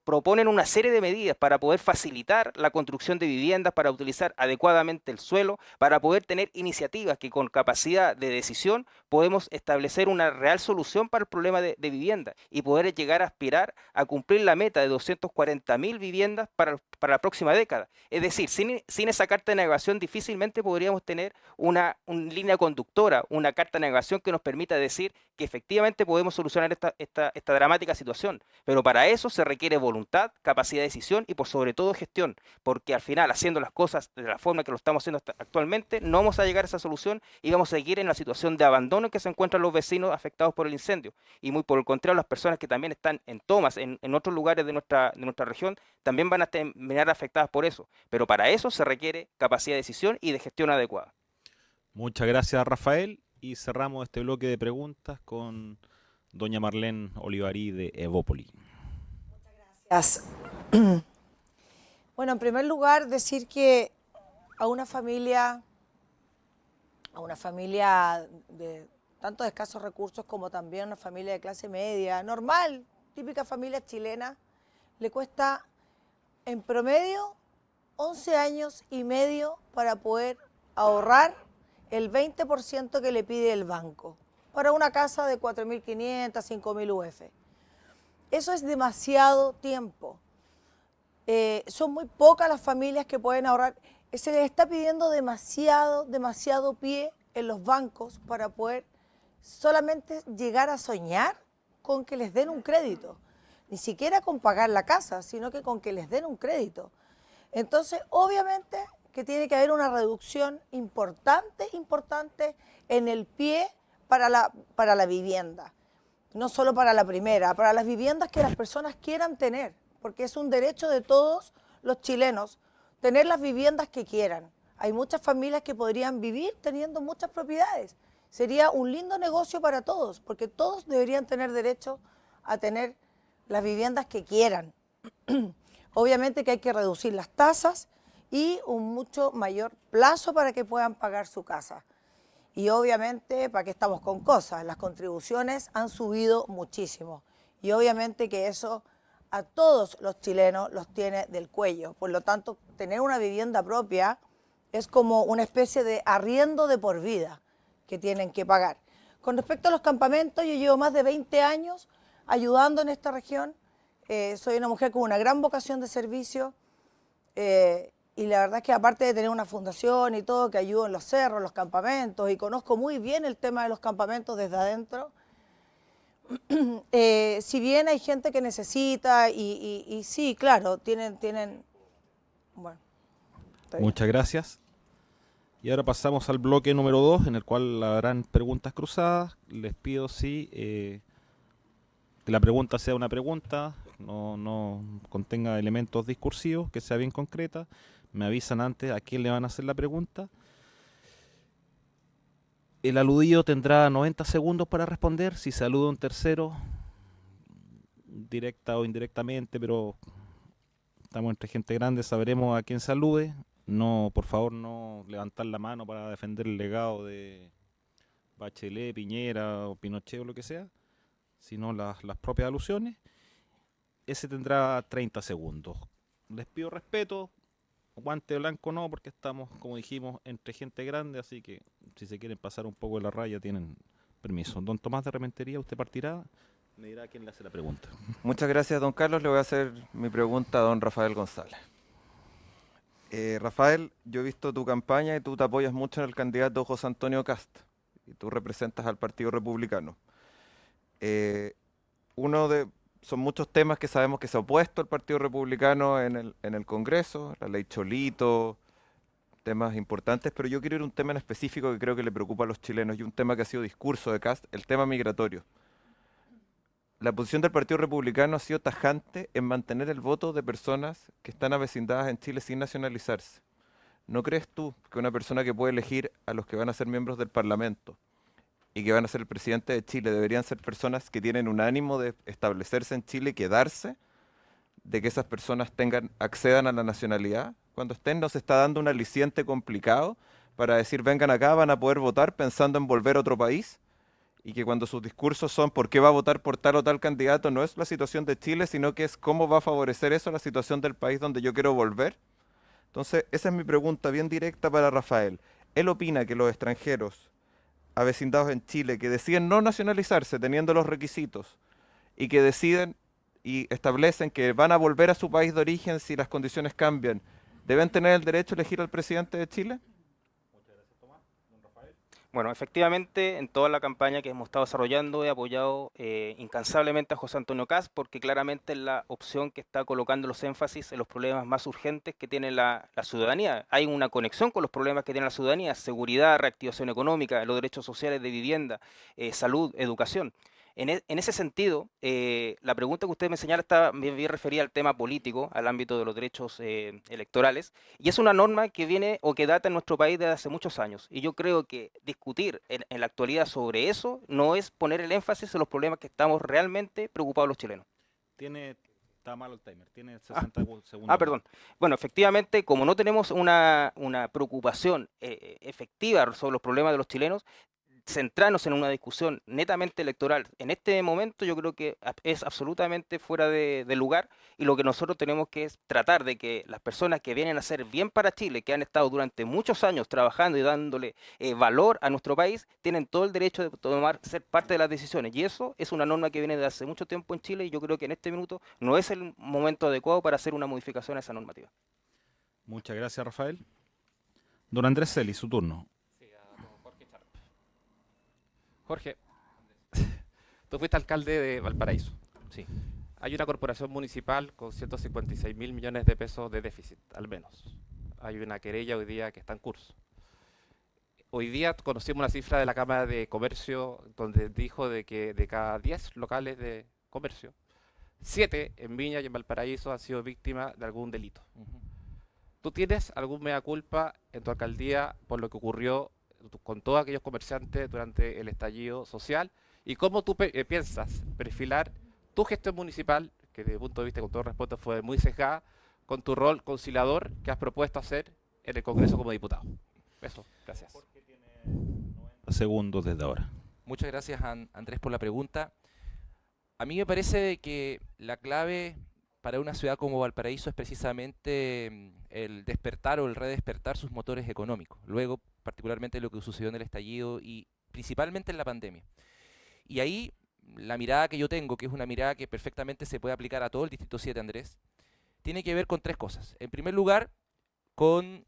proponen una serie de medidas para poder facilitar la construcción de viviendas, para utilizar adecuadamente el suelo, para poder tener iniciativas que con capacidad de decisión podemos establecer una real solución para el problema de vivienda y poder llegar a aspirar a cumplir la meta de 240.000 viviendas para la próxima década. Es decir, sin esa carta de navegación difícilmente podríamos tener una línea conductora, una carta de navegación que nos permita decir que efectivamente podemos solucionar esta dramática situación. Pero para eso se requiere voluntad, capacidad de decisión y por sobre todo gestión, porque al final, haciendo las cosas de la forma que lo estamos haciendo actualmente, no vamos a llegar a esa solución y vamos a seguir en la situación de abandono en que se encuentran los vecinos afectados por el incendio. Y muy por el contrario, las personas que también están en tomas en otros lugares de nuestra región también van a terminar afectadas por eso. Pero para eso se requiere capacidad de decisión y de gestión adecuada. Muchas gracias, Rafael. Y cerramos este bloque de preguntas con doña Marlene Olivarí de Evópoli. Gracias. Bueno, en primer lugar, decir que a una familia de tanto de escasos recursos como también una familia de clase media, normal, típica familia chilena, le cuesta en promedio 11 años y medio para poder ahorrar el 20% que le pide el banco para una casa de 4.500, 5.000 UF. Eso es demasiado tiempo. Son muy pocas las familias que pueden ahorrar. Se les está pidiendo demasiado pie en los bancos para poder solamente llegar a soñar con que les den un crédito. Ni siquiera con pagar la casa, sino que con que les den un crédito. Entonces, obviamente que tiene que haber una reducción importante en el pie para la vivienda. No solo para la primera, para las viviendas que las personas quieran tener, porque es un derecho de todos los chilenos tener las viviendas que quieran. Hay muchas familias que podrían vivir teniendo muchas propiedades. Sería un lindo negocio para todos, porque todos deberían tener derecho a tener las viviendas que quieran. Obviamente que hay que reducir las tasas y un mucho mayor plazo para que puedan pagar su casa. Y obviamente, ¿para qué estamos con cosas? Las contribuciones han subido muchísimo. Y obviamente que eso a todos los chilenos los tiene del cuello. Por lo tanto, tener una vivienda propia es como una especie de arriendo de por vida que tienen que pagar. Con respecto a los campamentos, yo llevo más de 20 años ayudando en esta región. Soy una mujer con una gran vocación de servicio. Y la verdad es que aparte de tener una fundación y todo, que ayudo en los cerros, los campamentos, y conozco muy bien el tema de los campamentos desde adentro, si bien hay gente que necesita, y sí, claro, tienen bueno. Muchas gracias. Y ahora pasamos al bloque número 2, en el cual habrán preguntas cruzadas. Les pido que la pregunta sea una pregunta, no contenga elementos discursivos, que sea bien concreta. Me avisan antes a quién le van a hacer la pregunta. El aludido tendrá 90 segundos para responder. Si saluda a un tercero, directa o indirectamente, pero estamos entre gente grande, sabremos a quién salude. No, por favor, no levantar la mano para defender el legado de Bachelet, Piñera o Pinochet o lo que sea, sino las propias alusiones. Ese tendrá 30 segundos. Les pido respeto. Guante blanco no, porque estamos, como dijimos, entre gente grande, así que si se quieren pasar un poco de la raya tienen permiso. Don Tomás de Rementería, usted partirá, me dirá quién le hace la pregunta. Muchas gracias, don Carlos. Le voy a hacer mi pregunta a don Rafael González. Rafael, yo he visto tu campaña y tú te apoyas mucho en el candidato José Antonio Kast, y tú representas al Partido Republicano. Son muchos temas que sabemos que se ha opuesto el Partido Republicano en el Congreso, la ley Cholito, temas importantes, pero yo quiero ir a un tema en específico que creo que le preocupa a los chilenos y un tema que ha sido discurso de Kast, el tema migratorio. La posición del Partido Republicano ha sido tajante en mantener el voto de personas que están avecindadas en Chile sin nacionalizarse. ¿No crees tú que una persona que puede elegir a los que van a ser miembros del Parlamento y que van a ser el presidente de Chile deberían ser personas que tienen un ánimo de establecerse en Chile y quedarse, de que esas personas accedan a la nacionalidad? Cuando nos está dando un aliciente complicado para decir vengan acá, van a poder votar pensando en volver a otro país, y que cuando sus discursos son por qué va a votar por tal o tal candidato, no es la situación de Chile, sino que es cómo va a favorecer eso la situación del país donde yo quiero volver. Entonces, esa es mi pregunta bien directa para Rafael. Él opina que los extranjeros avecindados en Chile que deciden no nacionalizarse teniendo los requisitos y que deciden y establecen que van a volver a su país de origen si las condiciones cambian, ¿deben tener el derecho a elegir al presidente de Chile? Bueno, efectivamente, en toda la campaña que hemos estado desarrollando he apoyado incansablemente a José Antonio Kast, porque claramente es la opción que está colocando los énfasis en los problemas más urgentes que tiene la ciudadanía. Hay una conexión con los problemas que tiene la ciudadanía: seguridad, reactivación económica, los derechos sociales de vivienda, salud, educación. En ese sentido, la pregunta que usted me señala está bien referida al tema político, al ámbito de los derechos electorales, y es una norma que viene o que data en nuestro país desde hace muchos años. Y yo creo que discutir en la actualidad sobre eso no es poner el énfasis en los problemas que estamos realmente preocupados los chilenos. Está malo el timer, tiene 60 segundos. Perdón. Bueno, efectivamente, como no tenemos una preocupación efectiva sobre los problemas de los chilenos, centrarnos en una discusión netamente electoral en este momento yo creo que es absolutamente fuera de lugar, y lo que nosotros tenemos que es tratar de que las personas que vienen a hacer bien para Chile, que han estado durante muchos años trabajando y dándole valor a nuestro país, tienen todo el derecho de ser parte de las decisiones, y eso es una norma que viene de hace mucho tiempo en Chile, y yo creo que en este minuto no es el momento adecuado para hacer una modificación a esa normativa. Muchas gracias, Rafael. Don Andrés Celis, su turno. Jorge, tú fuiste alcalde de Valparaíso. Sí. Hay una corporación municipal con 156.000 millones de pesos de déficit, al menos. Hay una querella hoy día que está en curso. Hoy día conocimos una cifra de la Cámara de Comercio donde dijo de que de cada 10 locales de comercio, 7 en Viña y en Valparaíso han sido víctimas de algún delito. ¿Tú tienes algún mea culpa en tu alcaldía por lo que ocurrió con todos aquellos comerciantes durante el estallido social? ¿Y cómo tú piensas perfilar tu gestión municipal, que desde mi punto de vista, con todo respeto, fue muy sesgada, con tu rol conciliador que has propuesto hacer en el Congreso como diputado? Eso, gracias. Segundos desde ahora. Muchas gracias, Andrés, por la pregunta. A mí me parece que la clave para una ciudad como Valparaíso es precisamente el despertar o el redespertar sus motores económicos. Luego, particularmente lo que sucedió en el estallido y principalmente en la pandemia. Y ahí la mirada que yo tengo, que es una mirada que perfectamente se puede aplicar a todo el Distrito 7, Andrés, tiene que ver con 3 cosas. En primer lugar, con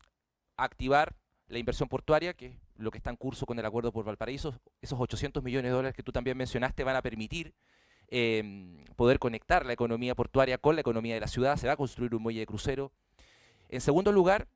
activar la inversión portuaria, que es lo que está en curso con el acuerdo por Valparaíso. Esos 800 millones de dólares que tú también mencionaste van a permitir poder conectar la economía portuaria con la economía de la ciudad. Se va a construir un muelle de crucero. En segundo lugar,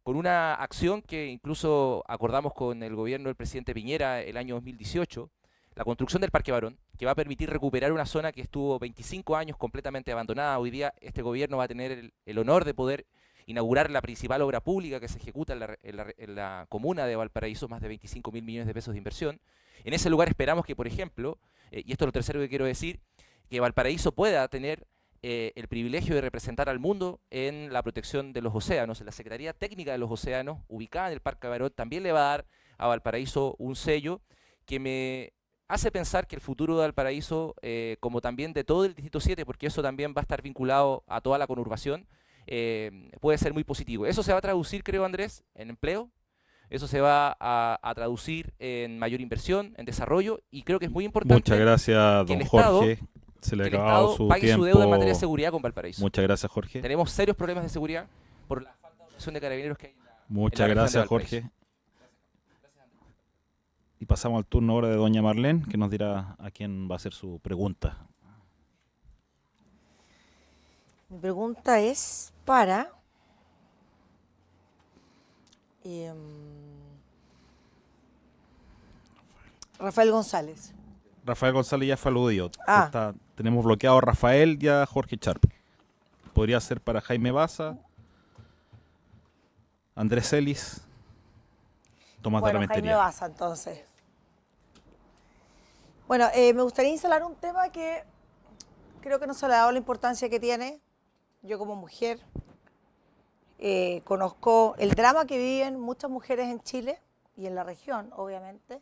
con una acción que incluso acordamos con el gobierno del presidente Piñera el año 2018, la construcción del Parque Barón, que va a permitir recuperar una zona que estuvo 25 años completamente abandonada. Hoy día este gobierno va a tener el honor de poder inaugurar la principal obra pública que se ejecuta en la comuna de Valparaíso, más de 25.000 millones de pesos de inversión. En ese lugar esperamos que, por ejemplo, y esto es lo tercero que quiero decir, que Valparaíso pueda tener el privilegio de representar al mundo en la protección de los océanos. La Secretaría Técnica de los Océanos, ubicada en el Parque Barón, también le va a dar a Valparaíso un sello que me hace pensar que el futuro de Valparaíso, como también de todo el Distrito 7, porque eso también va a estar vinculado a toda la conurbación, puede ser muy positivo. Eso se va a traducir, creo, Andrés, en empleo. Eso se va a traducir en mayor inversión, en desarrollo, y creo que es muy importante. Muchas gracias, don Jorge. Se le ha acabado su pague tiempo. su deuda en materia de seguridad con Valparaíso. Muchas gracias, Jorge. Tenemos serios problemas de seguridad por la falta de dotación de carabineros que hay en la Muchas región de gracias, Valparaíso. Jorge. Y pasamos al turno ahora de doña Marlene, que nos dirá a quién va a hacer su pregunta. Mi pregunta es para Rafael González. Rafael González ya fue aludido. Ah. Tenemos bloqueado a Rafael y a Jorge Sharp. Podría ser para Jaime Baza, Andrés Celis, Tomás de la Bueno, Jaime Mentería. Baza, entonces. Bueno, me gustaría instalar un tema que creo que no se le ha dado la importancia que tiene. Yo como mujer conozco el drama que viven muchas mujeres en Chile y en la región, obviamente,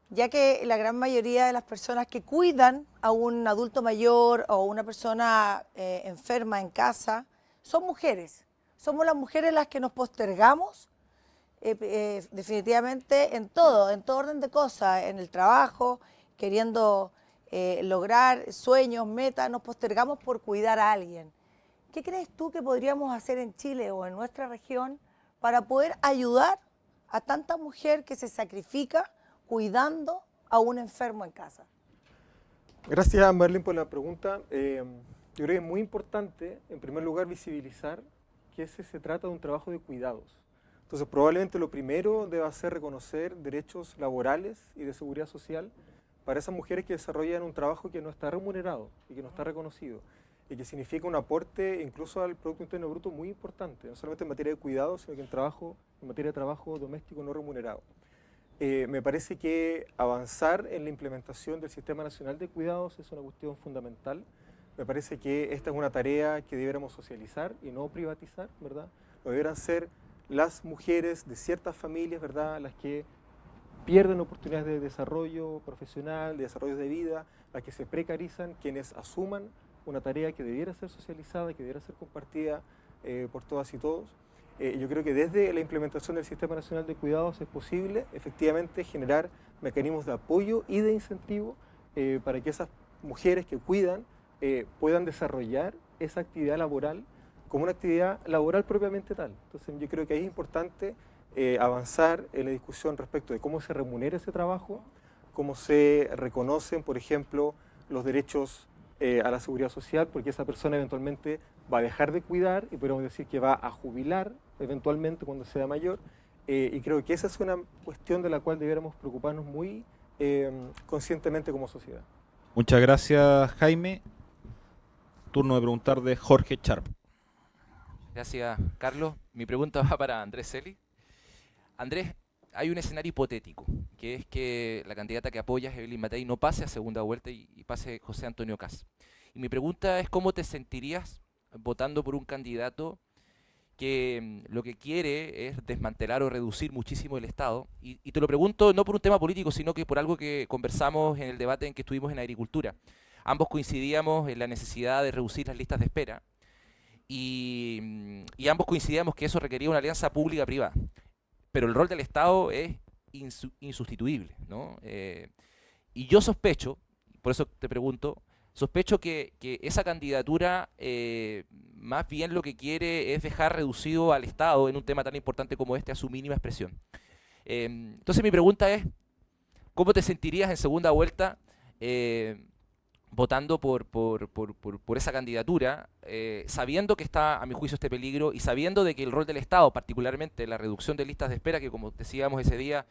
ya que la gran mayoría de las personas que cuidan a un adulto mayor o una persona enferma en casa son mujeres. Somos las mujeres las que nos postergamos definitivamente en todo orden de cosas, en el trabajo, queriendo lograr sueños, metas, nos postergamos por cuidar a alguien. ¿Qué crees tú que podríamos hacer en Chile o en nuestra región para poder ayudar a tanta mujer que se sacrifica cuidando a un enfermo en casa? Gracias, Marlene, por la pregunta. Yo creo que es muy importante, en primer lugar, visibilizar que se trata de un trabajo de cuidados. Entonces, probablemente lo primero deba ser reconocer derechos laborales y de seguridad social para esas mujeres que desarrollan un trabajo que no está remunerado y que no está reconocido, y que significa un aporte incluso al Producto Interno Bruto muy importante, no solamente en materia de cuidados, sino que en materia de trabajo doméstico no remunerado. Me parece que avanzar en la implementación del Sistema Nacional de Cuidados es una cuestión fundamental. Me parece que esta es una tarea que debiéramos socializar y no privatizar, ¿verdad? Lo deberán ser las mujeres de ciertas familias, ¿verdad?, las que pierden oportunidades de desarrollo profesional, de desarrollo de vida, las que se precarizan, quienes asuman una tarea que debiera ser socializada, que debiera ser compartida por todas y todos. Yo creo que desde la implementación del Sistema Nacional de Cuidados es posible efectivamente generar mecanismos de apoyo y de incentivo para que esas mujeres que cuidan puedan desarrollar esa actividad laboral como una actividad laboral propiamente tal. Entonces yo creo que ahí es importante avanzar en la discusión respecto de cómo se remunera ese trabajo, cómo se reconocen, por ejemplo, los derechos a la seguridad social, porque esa persona eventualmente va a dejar de cuidar y podríamos decir que va a jubilar eventualmente cuando sea mayor, y creo que esa es una cuestión de la cual debiéramos preocuparnos muy conscientemente como sociedad. Muchas gracias, Jaime. Turno de preguntar de Jorge Sharp. Gracias, Carlos. Mi pregunta va para Andrés Celis. Andrés, hay un escenario hipotético, que es que la candidata que apoyas, Evelyn Matei, no pase a segunda vuelta y pase José Antonio Kast. Y mi pregunta es cómo te sentirías votando por un candidato que lo que quiere es desmantelar o reducir muchísimo el Estado. Y te lo pregunto no por un tema político, sino que por algo que conversamos en el debate en que estuvimos en agricultura. Ambos coincidíamos en la necesidad de reducir las listas de espera y ambos coincidíamos que eso requería una alianza pública-privada. Pero el rol del Estado es insustituible, ¿no? Y yo sospecho, por eso te pregunto, sospecho que esa candidatura más bien lo que quiere es dejar reducido al Estado en un tema tan importante como este a su mínima expresión. Entonces mi pregunta es, ¿cómo te sentirías en segunda vuelta votando por esa candidatura, sabiendo que está, a mi juicio, este peligro y sabiendo de que el rol del Estado, particularmente la reducción de listas de espera, que como decíamos ese día,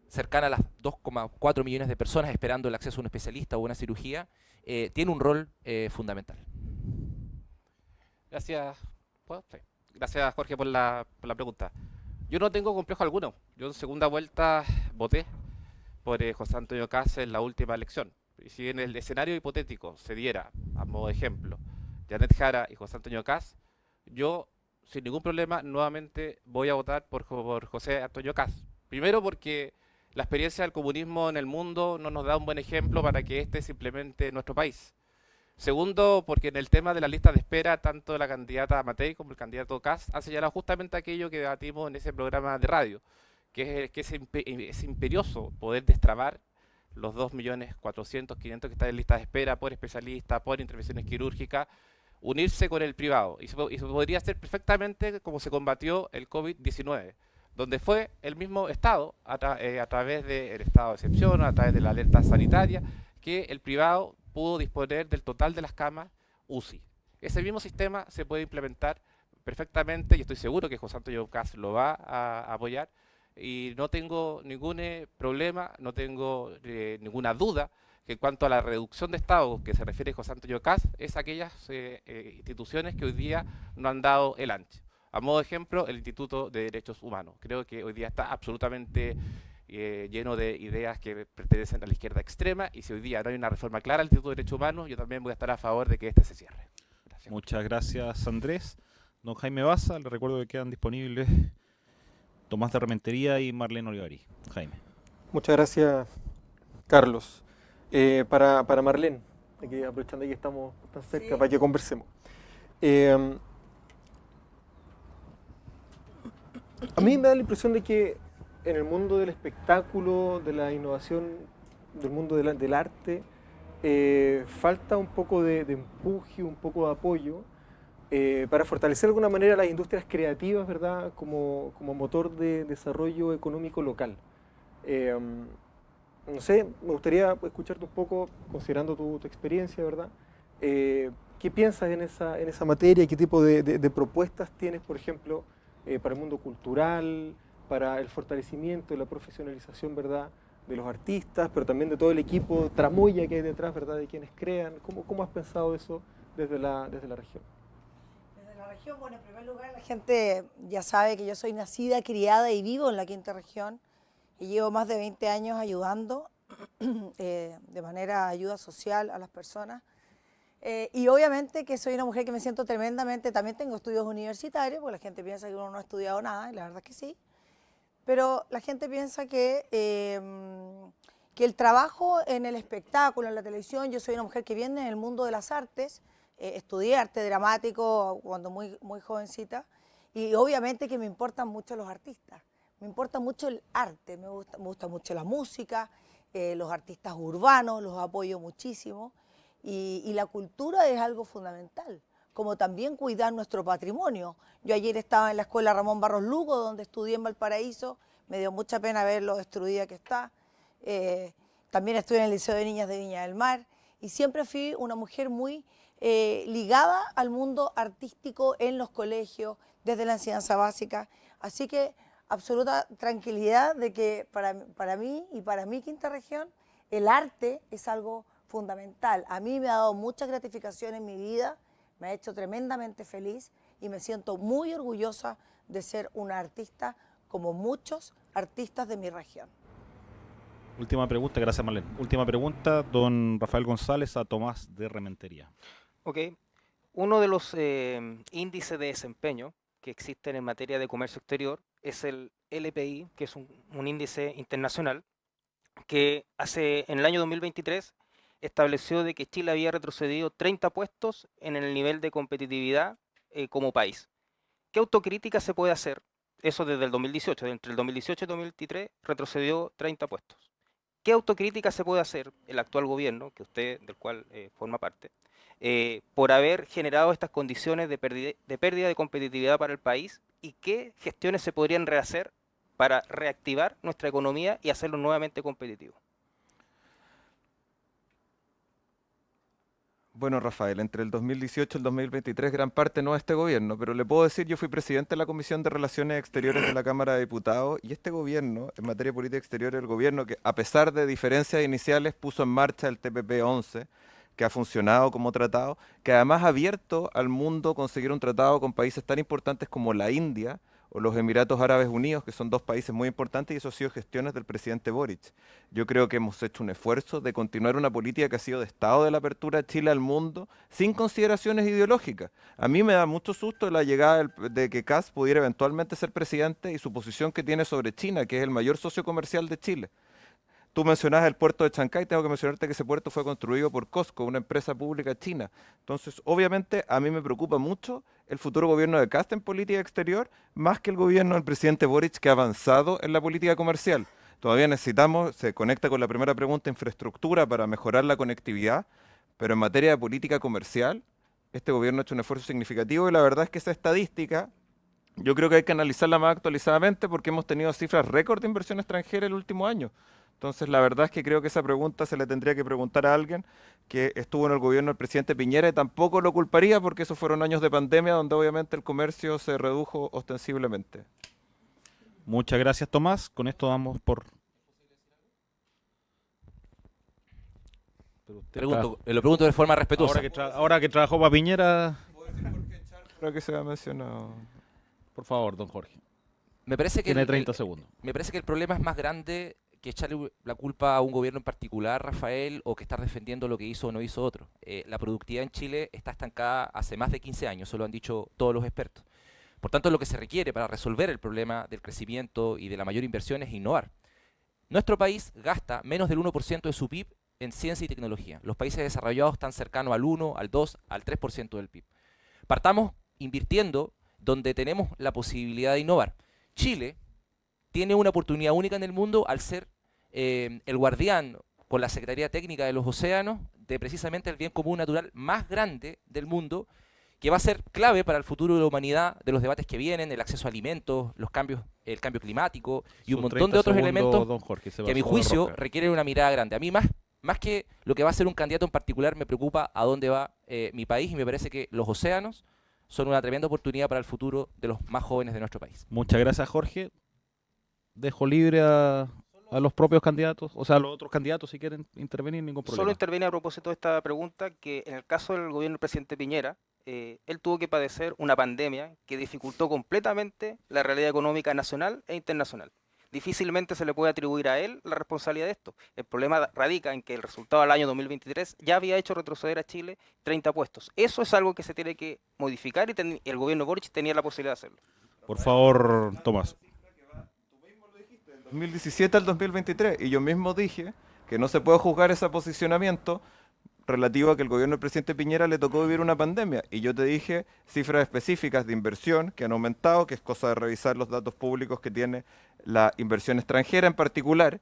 cercana a las 2,4 millones de personas esperando el acceso a un especialista o una cirugía, tiene un rol fundamental. Gracias, ¿puedo? Sí. Gracias, Jorge, por la pregunta. Yo no tengo complejo alguno. Yo en segunda vuelta voté por José Antonio Kast en la última elección. Y si en el escenario hipotético se diera, a modo de ejemplo, Janet Jara y José Antonio Kast, yo sin ningún problema nuevamente voy a votar por José Antonio Kast. Primero porque la experiencia del comunismo en el mundo no nos da un buen ejemplo para que este se implemente en nuestro país. Segundo, porque en el tema de la lista de espera, tanto la candidata Matei como el candidato Kast han señalado justamente aquello que debatimos en ese programa de radio, que es imperioso poder destrabar los 2.400.000, 500 que están en lista de espera por especialistas, por intervenciones quirúrgicas, unirse con el privado. Y se podría hacer perfectamente como se combatió el COVID-19, donde fue el mismo Estado, a través del estado de excepción, a través de la alerta sanitaria, que el privado pudo disponer del total de las camas UCI. Ese mismo sistema se puede implementar perfectamente, y estoy seguro que José Antonio Kast lo va a apoyar, y no tengo ningún problema, no tengo ninguna duda que en cuanto a la reducción de Estado que se refiere José Antonio Kast, es aquellas instituciones que hoy día no han dado el ancho. A modo de ejemplo, el Instituto de Derechos Humanos. Creo que hoy día está absolutamente lleno de ideas que pertenecen a la izquierda extrema, y si hoy día no hay una reforma clara al Instituto de Derechos Humanos, yo también voy a estar a favor de que este se cierre. Gracias. Muchas gracias, Andrés. Don Jaime Baza, le recuerdo que quedan disponibles Tomás de Rementería y Marlene Olivari. Jaime. Muchas gracias, Carlos. Para Marlene, aquí, aprovechando que estamos tan cerca, para que conversemos. A mí me da la impresión de que en el mundo del espectáculo, de la innovación, del mundo del arte, falta un poco de empuje, un poco de apoyo para fortalecer de alguna manera las industrias creativas, ¿verdad? Como motor de desarrollo económico local. No sé, me gustaría escucharte un poco, considerando tu experiencia, ¿verdad? ¿Qué piensas en esa materia? ¿Qué tipo de propuestas tienes, por ejemplo, para el mundo cultural, para el fortalecimiento y la profesionalización, ¿verdad?, de los artistas, pero también de todo el equipo tramoya que hay detrás, ¿verdad?, de quienes crean? ¿Cómo has pensado eso desde la región? Desde la región, bueno, en primer lugar, la gente ya sabe que yo soy nacida, criada y vivo en la quinta región, y llevo más de 20 años ayudando de manera ayuda social a las personas. Y obviamente que soy una mujer que me siento tremendamente, también tengo estudios universitarios, porque la gente piensa que uno no ha estudiado nada, y la verdad es que sí. Pero la gente piensa que el trabajo en el espectáculo, en la televisión, yo soy una mujer que viene en el mundo de las artes, estudié arte dramático cuando muy jovencita, y obviamente que me importan mucho los artistas, me importa mucho el arte, me gusta mucho la música, los artistas urbanos, los apoyo muchísimo, y la cultura es algo fundamental, como también cuidar nuestro patrimonio. Yo ayer estaba en la escuela Ramón Barros Lugo, donde estudié en Valparaíso, me dio mucha pena ver lo destruida que está. También estuve en el Liceo de Niñas de Viña del Mar, y siempre fui una mujer muy ligada al mundo artístico en los colegios, desde la enseñanza básica. Así que absoluta tranquilidad de que para mí y para mi quinta región, el arte es algo fundamental. A mí me ha dado mucha gratificación en mi vida, me ha hecho tremendamente feliz y me siento muy orgullosa de ser una artista como muchos artistas de mi región. Última pregunta, gracias Marlene. Última pregunta, don Rafael González a Tomás de Rementería. Ok. Uno de los índices de desempeño que existen en materia de comercio exterior es el LPI, que es un índice internacional que en el año 2023 estableció de que Chile había retrocedido 30 puestos en el nivel de competitividad como país. ¿Qué autocrítica se puede hacer? Eso desde el 2018, entre el 2018 y 2023 retrocedió 30 puestos. ¿Qué autocrítica se puede hacer el actual gobierno, que usted del cual forma parte, por haber generado estas condiciones de pérdida de competitividad para el país, y qué gestiones se podrían rehacer para reactivar nuestra economía y hacerlo nuevamente competitivo? Bueno, Rafael, entre el 2018 y el 2023 gran parte no de este gobierno, pero le puedo decir, yo fui presidente de la Comisión de Relaciones Exteriores de la Cámara de Diputados y este gobierno, en materia de política exterior, es el gobierno que, a pesar de diferencias iniciales, puso en marcha el TPP-11, que ha funcionado como tratado, que además ha abierto al mundo conseguir un tratado con países tan importantes como la India o los Emiratos Árabes Unidos, que son dos países muy importantes, y eso ha sido gestiones del presidente Boric. Yo creo que hemos hecho un esfuerzo de continuar una política que ha sido de Estado de la apertura de Chile al mundo, sin consideraciones ideológicas. A mí me da mucho susto la llegada de que Kast pudiera eventualmente ser presidente y su posición que tiene sobre China, que es el mayor socio comercial de Chile. Tú mencionabas el puerto de Chancay, tengo que mencionarte que ese puerto fue construido por COSCO, una empresa pública china. Entonces, obviamente, a mí me preocupa mucho el futuro gobierno de Kast en política exterior, más que el gobierno del presidente Boric, que ha avanzado en la política comercial. Todavía necesitamos, se conecta con la primera pregunta, infraestructura para mejorar la conectividad, pero en materia de política comercial, este gobierno ha hecho un esfuerzo significativo y la verdad es que esa estadística yo creo que hay que analizarla más actualizadamente porque hemos tenido cifras récord de inversión extranjera el último año. Entonces, la verdad es que creo que esa pregunta se le tendría que preguntar a alguien que estuvo en el gobierno del presidente Piñera y tampoco lo culparía porque esos fueron años de pandemia donde obviamente el comercio se redujo ostensiblemente. Muchas gracias, Tomás. Con esto damos por... Lo pregunto de forma respetuosa. Ahora que trabajó para Piñera... Creo que se ha mencionado. Por favor, don Jorge. Me parece que Tiene 30 segundos. Me parece que el problema es más grande que echarle la culpa a un gobierno en particular, Rafael, o que estar defendiendo lo que hizo o no hizo otro. La productividad en Chile está estancada hace más de 15 años, eso lo han dicho todos los expertos. Por tanto, lo que se requiere para resolver el problema del crecimiento y de la mayor inversión es innovar. Nuestro país gasta menos del 1% de su PIB en ciencia y tecnología. Los países desarrollados están cercanos al 1, al 2, al 3% del PIB. Partamos invirtiendo donde tenemos la posibilidad de innovar. Chile tiene una oportunidad única en el mundo al ser el guardián con la Secretaría Técnica de los Océanos de precisamente el bien común natural más grande del mundo, que va a ser clave para el futuro de la humanidad, de los debates que vienen, el acceso a alimentos, los cambios, el cambio climático y un montón de otros elementos que a mi juicio requieren una mirada grande. A mí más que lo que va a ser un candidato en particular me preocupa a dónde va mi país y me parece que los océanos son una tremenda oportunidad para el futuro de los más jóvenes de nuestro país. Muchas gracias, Jorge. Dejo libre a los propios candidatos, o sea, a los otros candidatos si quieren intervenir, ningún problema. Solo interviene a propósito de esta pregunta, que en el caso del gobierno del presidente Piñera, él tuvo que padecer una pandemia que dificultó completamente la realidad económica nacional e internacional. Difícilmente se le puede atribuir a él la responsabilidad de esto. El problema radica en que el resultado del año 2023 ya había hecho retroceder a Chile 30 puestos. Eso es algo que se tiene que modificar y el gobierno Boric tenía la posibilidad de hacerlo. Por favor, Tomás. 2017 al 2023, y yo mismo dije que no se puede juzgar ese posicionamiento relativo a que el gobierno del presidente Piñera le tocó vivir una pandemia, y yo te dije cifras específicas de inversión que han aumentado, que es cosa de revisar los datos públicos que tiene la inversión extranjera en particular,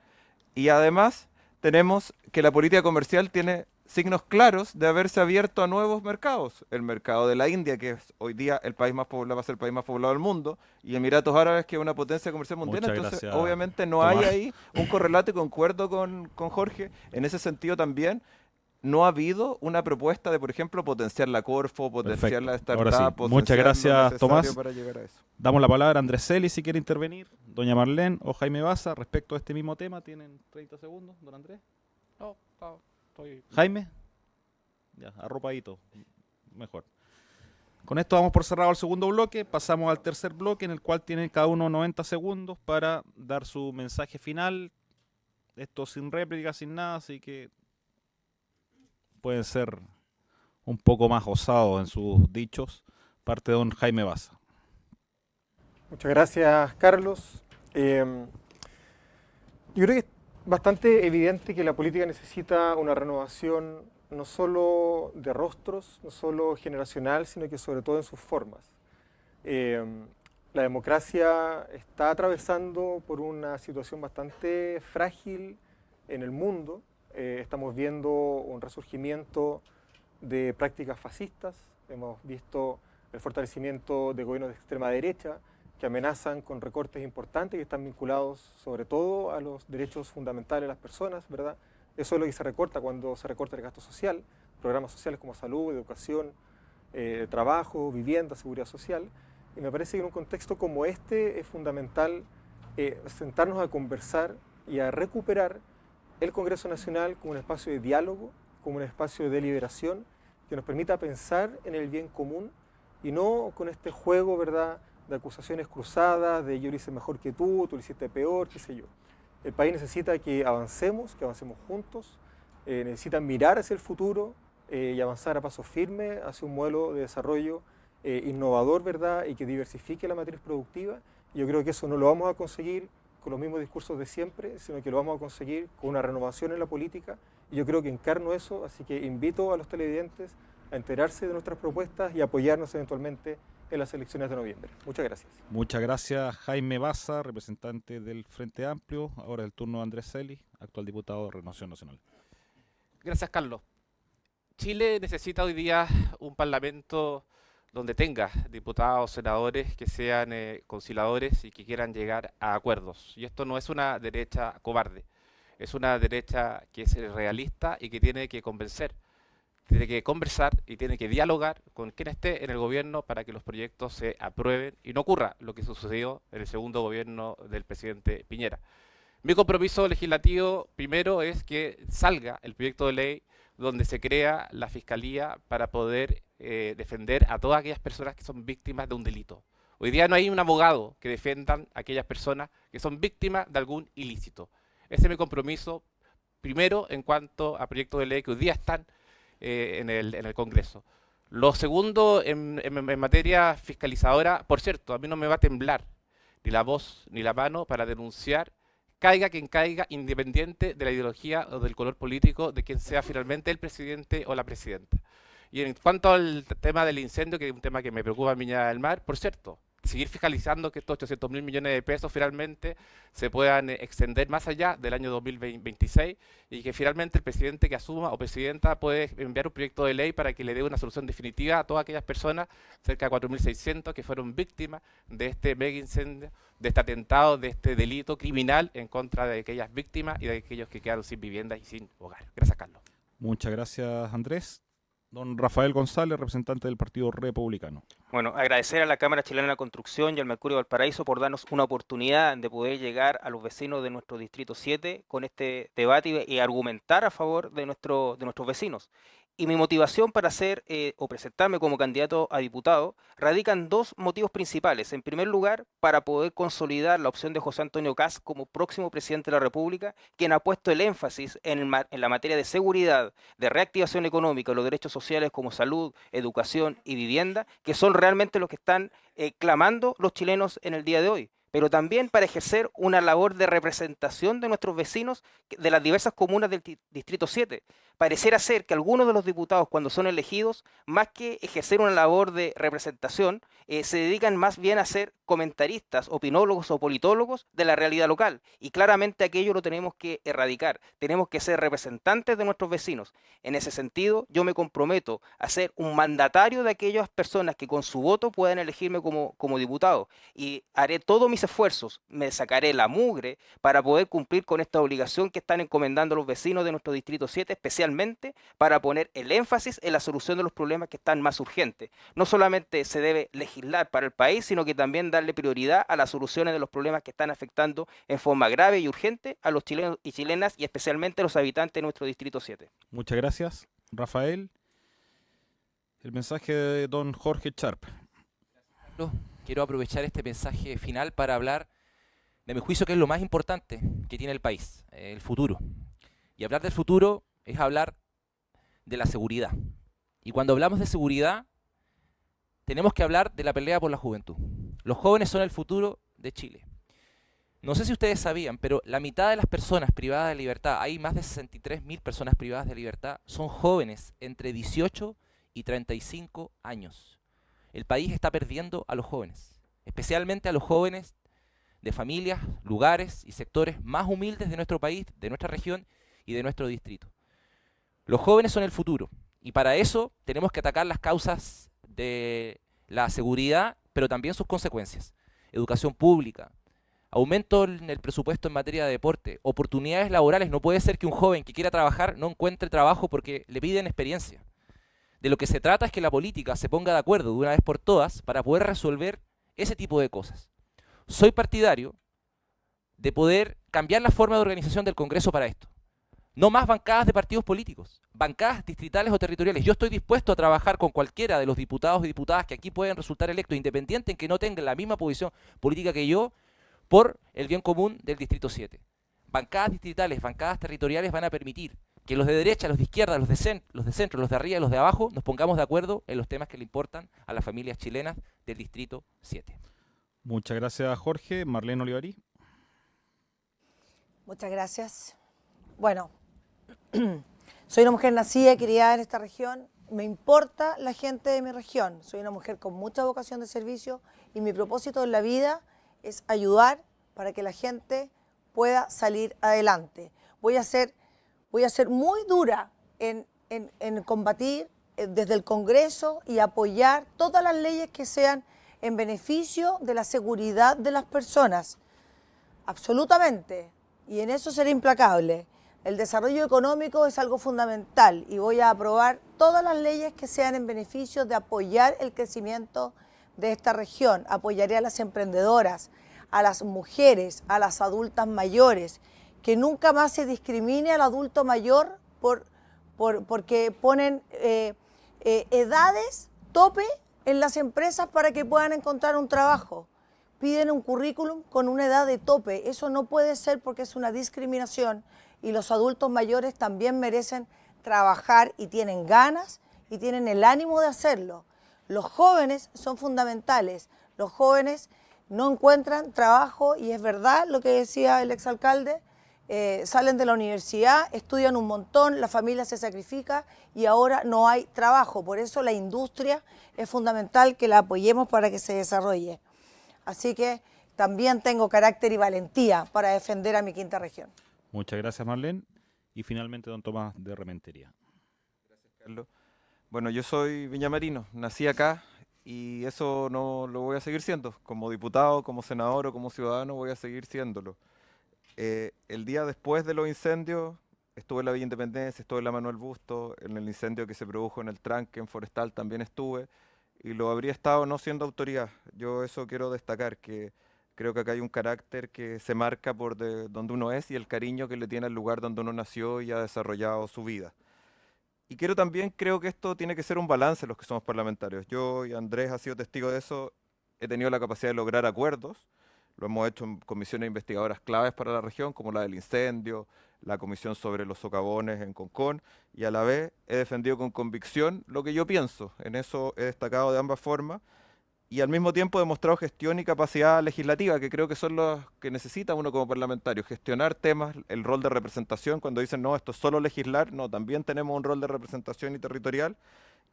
y además tenemos que la política comercial tiene signos claros de haberse abierto a nuevos mercados. El mercado de la India, que es hoy día el país más poblado, va a ser el país más poblado del mundo, y Emiratos Árabes, que es una potencia comercial mundial. Muchas entonces, gracias, obviamente no Tomás. hay ahí un correlato, y concuerdo con Jorge. En ese sentido también, no ha habido una propuesta de, por ejemplo, potenciar la Corfo, potenciar la startup. Ahora sí. Muchas gracias, Tomás. Para llegar a eso. Damos la palabra a Andrés Celi si quiere intervenir, doña Marlene o Jaime Baza respecto a este mismo tema. Tienen 30 segundos, don Andrés. No, estoy... Jaime. Ya, arropadito. Mejor. Con esto damos por cerrado el segundo bloque. Pasamos al tercer bloque, en el cual tienen cada uno 90 segundos para dar su mensaje final. Esto sin réplica, sin nada, así que pueden ser un poco más osados en sus dichos. Parte de don Jaime Baza. Muchas gracias, Carlos. Yo creo que es bastante evidente que la política necesita una renovación no solo de rostros, no solo generacional, sino que sobre todo en sus formas. La democracia está atravesando por una situación bastante frágil en el mundo. Estamos viendo un resurgimiento de prácticas fascistas, hemos visto el fortalecimiento de gobiernos de extrema derecha que amenazan con recortes importantes que están vinculados sobre todo a los derechos fundamentales de las personas, ¿verdad? Eso es lo que se recorta cuando se recorta el gasto social, programas sociales como salud, educación, trabajo, vivienda, seguridad social. Y me parece que en un contexto como este es fundamental sentarnos a conversar y a recuperar el Congreso Nacional como un espacio de diálogo, como un espacio de deliberación que nos permita pensar en el bien común y no con este juego, ¿verdad?, de acusaciones cruzadas, de yo lo hice mejor que tú lo hiciste peor, qué sé yo. El país necesita que avancemos juntos, necesita mirar hacia el futuro y avanzar a paso firme hacia un modelo de desarrollo innovador, ¿verdad?, y que diversifique la matriz productiva. Y yo creo que eso no lo vamos a conseguir con los mismos discursos de siempre, sino que lo vamos a conseguir con una renovación en la política. Y yo creo que encarno eso, así que invito a los televidentes a enterarse de nuestras propuestas y apoyarnos eventualmente en las elecciones de noviembre. Muchas gracias. Muchas gracias, Jaime Baza, representante del Frente Amplio. Ahora el turno de Andrés Celi, actual diputado de Renovación Nacional. Gracias, Carlos. Chile necesita hoy día un parlamento donde tenga diputados, senadores que sean conciliadores y que quieran llegar a acuerdos. Y esto no es una derecha cobarde, es una derecha que es realista y que tiene que convencer, tiene que conversar y tiene que dialogar con quien esté en el gobierno para que los proyectos se aprueben y no ocurra lo que sucedió en el segundo gobierno del presidente Piñera. Mi compromiso legislativo primero es que salga el proyecto de ley donde se crea la Fiscalía para poder defender a todas aquellas personas que son víctimas de un delito. Hoy día no hay un abogado que defiendan a aquellas personas que son víctimas de algún ilícito. Ese es mi compromiso primero en cuanto a proyectos de ley que hoy día están en el Congreso. Lo segundo, en materia fiscalizadora, por cierto, a mí no me va a temblar ni la voz ni la mano para denunciar, caiga quien caiga, independiente de la ideología o del color político de quien sea finalmente el presidente o la presidenta. Y en cuanto al tema del incendio, que es un tema que me preocupa en Viña del Mar, por cierto, seguir fiscalizando que estos 800.000 millones de pesos finalmente se puedan extender más allá del año 2026 y que finalmente el presidente que asuma o presidenta puede enviar un proyecto de ley para que le dé una solución definitiva a todas aquellas personas, cerca de 4.600, que fueron víctimas de este mega incendio, de este atentado, de este delito criminal en contra de aquellas víctimas y de aquellos que quedaron sin vivienda y sin hogar. Gracias, Carlos. Muchas gracias, Andrés. Don Rafael González, representante del Partido Republicano. Bueno, agradecer a la Cámara Chilena de la Construcción y al Mercurio Valparaíso por darnos una oportunidad de poder llegar a los vecinos de nuestro Distrito 7 con este debate y argumentar a favor de nuestros vecinos. Y mi motivación para hacer o presentarme como candidato a diputado radica en dos motivos principales. En primer lugar, para poder consolidar la opción de José Antonio Kast como próximo presidente de la República, quien ha puesto el énfasis en la materia de seguridad, de reactivación económica, los derechos sociales como salud, educación y vivienda, que son realmente los que están clamando los chilenos en el día de hoy. Pero también para ejercer una labor de representación de nuestros vecinos de las diversas comunas del Distrito 7. Pareciera ser que algunos de los diputados, cuando son elegidos, más que ejercer una labor de representación, se dedican más bien a ser comentaristas, opinólogos o politólogos de la realidad local. Y claramente aquello lo tenemos que erradicar. Tenemos que ser representantes de nuestros vecinos. En ese sentido, yo me comprometo a ser un mandatario de aquellas personas que con su voto puedan elegirme como diputado. Y haré todos mis esfuerzos, me sacaré la mugre para poder cumplir con esta obligación que están encomendando los vecinos de nuestro Distrito 7, especialmente para poner el énfasis en la solución de los problemas que están más urgentes. No solamente se debe legislar para el país, sino que también darle prioridad a las soluciones de los problemas que están afectando en forma grave y urgente a los chilenos y chilenas y especialmente a los habitantes de nuestro Distrito 7. Muchas gracias, Rafael. El mensaje de don Jorge Sharp. Quiero aprovechar este mensaje final para hablar de mi juicio que es lo más importante que tiene el país, el futuro. Y hablar del futuro es hablar de la seguridad. Y cuando hablamos de seguridad, tenemos que hablar de la pelea por la juventud. Los jóvenes son el futuro de Chile. No sé si ustedes sabían, pero la mitad de las personas privadas de libertad, hay más de 63.000 personas privadas de libertad, son jóvenes entre 18 y 35 años. El país está perdiendo a los jóvenes, especialmente a los jóvenes de familias, lugares y sectores más humildes de nuestro país, de nuestra región y de nuestro distrito. Los jóvenes son el futuro y para eso tenemos que atacar las causas de la seguridad, pero también sus consecuencias. Educación pública, aumento en el presupuesto en materia de deporte, oportunidades laborales. No puede ser que un joven que quiera trabajar no encuentre trabajo porque le piden experiencia. De lo que se trata es que la política se ponga de acuerdo de una vez por todas para poder resolver ese tipo de cosas. Soy partidario de poder cambiar la forma de organización del Congreso para esto. No más bancadas de partidos políticos, bancadas distritales o territoriales. Yo estoy dispuesto a trabajar con cualquiera de los diputados y diputadas que aquí pueden resultar electos, independiente en que no tengan la misma posición política que yo, por el bien común del Distrito 7. Bancadas distritales, bancadas territoriales van a permitir que los de derecha, los de izquierda, los de centro, los de arriba y los de abajo nos pongamos de acuerdo en los temas que le importan a las familias chilenas del Distrito 7. Muchas gracias, Jorge. Marlene Olivarí. Muchas gracias. Bueno, soy una mujer nacida y criada en esta región. Me importa la gente de mi región. Soy una mujer con mucha vocación de servicio y mi propósito en la vida es ayudar para que la gente pueda salir adelante. Voy a ser muy dura en combatir desde el Congreso y apoyar todas las leyes que sean en beneficio de la seguridad de las personas. Absolutamente. Y en eso seré implacable. El desarrollo económico es algo fundamental y voy a aprobar todas las leyes que sean en beneficio de apoyar el crecimiento de esta región. Apoyaré a las emprendedoras, a las mujeres, a las adultas mayores, que nunca más se discrimine al adulto mayor porque ponen edades tope en las empresas para que puedan encontrar un trabajo. Piden un currículum con una edad de tope. Eso no puede ser porque es una discriminación y los adultos mayores también merecen trabajar y tienen ganas y tienen el ánimo de hacerlo. Los jóvenes son fundamentales. Los jóvenes no encuentran trabajo y es verdad lo que decía el exalcalde. Salen de la universidad, estudian un montón, la familia se sacrifica y ahora no hay trabajo. Por eso la industria es fundamental que la apoyemos para que se desarrolle. Así que también tengo carácter y valentía para defender a mi quinta región. Muchas gracias, Marlene. Y finalmente, don Tomás de Rementería. Gracias, Carlos. Bueno, yo soy viñamarino, nací acá y eso no lo voy a seguir siendo. Como diputado, como senador o como ciudadano voy a seguir siéndolo. El día después de los incendios estuve en la Villa Independencia, estuve en la Manuel Busto, en el incendio que se produjo en el Tranque, en Forestal también estuve, y lo habría estado no siendo autoridad. Yo eso quiero destacar, que creo que acá hay un carácter que se marca por donde uno es y el cariño que le tiene al lugar donde uno nació y ha desarrollado su vida. Y creo que esto tiene que ser un balance los que somos parlamentarios. Yo y Andrés ha sido testigo de eso, he tenido la capacidad de lograr acuerdos. Lo hemos hecho en comisiones investigadoras claves para la región, como la del incendio, la comisión sobre los socavones en Concón, y a la vez he defendido con convicción lo que yo pienso. En eso he destacado de ambas formas, y al mismo tiempo he demostrado gestión y capacidad legislativa, que creo que son los que necesita uno como parlamentario. Gestionar temas, el rol de representación, cuando dicen, no, esto es solo legislar, no, también tenemos un rol de representación y territorial.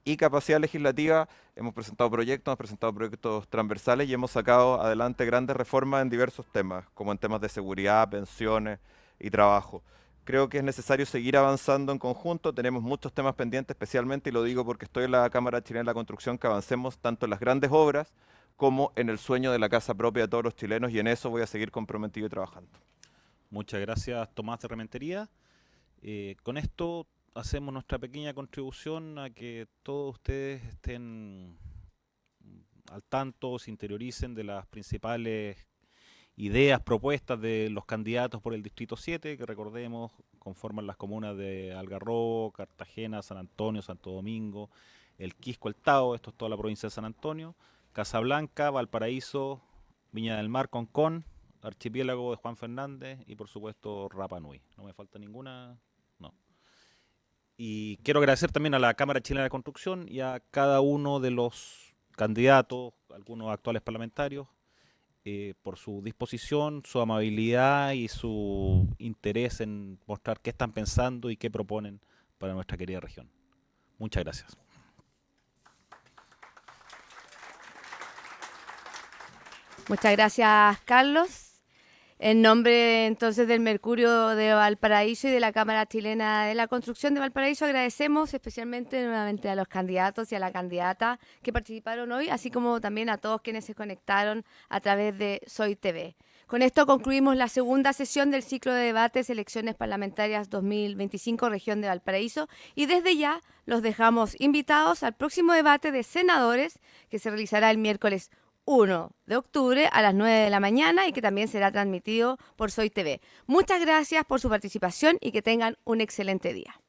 Y capacidad legislativa, hemos presentado proyectos transversales y hemos sacado adelante grandes reformas en diversos temas, como en temas de seguridad, pensiones y trabajo. Creo que es necesario seguir avanzando en conjunto, tenemos muchos temas pendientes, especialmente, y lo digo porque estoy en la Cámara Chilena de la Construcción, que avancemos tanto en las grandes obras como en el sueño de la casa propia de todos los chilenos, y en eso voy a seguir comprometido y trabajando. Muchas gracias, Tomás de Rementería. Con esto hacemos nuestra pequeña contribución a que todos ustedes estén al tanto, se interioricen de las principales ideas, propuestas de los candidatos por el Distrito 7, que recordemos conforman las comunas de Algarrobo, Cartagena, San Antonio, Santo Domingo, El Quisco, El Tao, esto es toda la provincia de San Antonio, Casablanca, Valparaíso, Viña del Mar, Concón, Archipiélago de Juan Fernández y por supuesto Rapa Nui. No me falta ninguna, no. Y quiero agradecer también a la Cámara Chilena de Construcción y a cada uno de los candidatos, algunos actuales parlamentarios, por su disposición, su amabilidad y su interés en mostrar qué están pensando y qué proponen para nuestra querida región. Muchas gracias. Muchas gracias, Carlos. En nombre entonces del Mercurio de Valparaíso y de la Cámara Chilena de la Construcción de Valparaíso, agradecemos especialmente nuevamente a los candidatos y a la candidata que participaron hoy, así como también a todos quienes se conectaron a través de Soy TV. Con esto concluimos la segunda sesión del ciclo de debates Elecciones Parlamentarias 2025 Región de Valparaíso y desde ya los dejamos invitados al próximo debate de senadores que se realizará el miércoles 1 de octubre a las 9 de la mañana y que también será transmitido por Soy TV. Muchas gracias por su participación y que tengan un excelente día.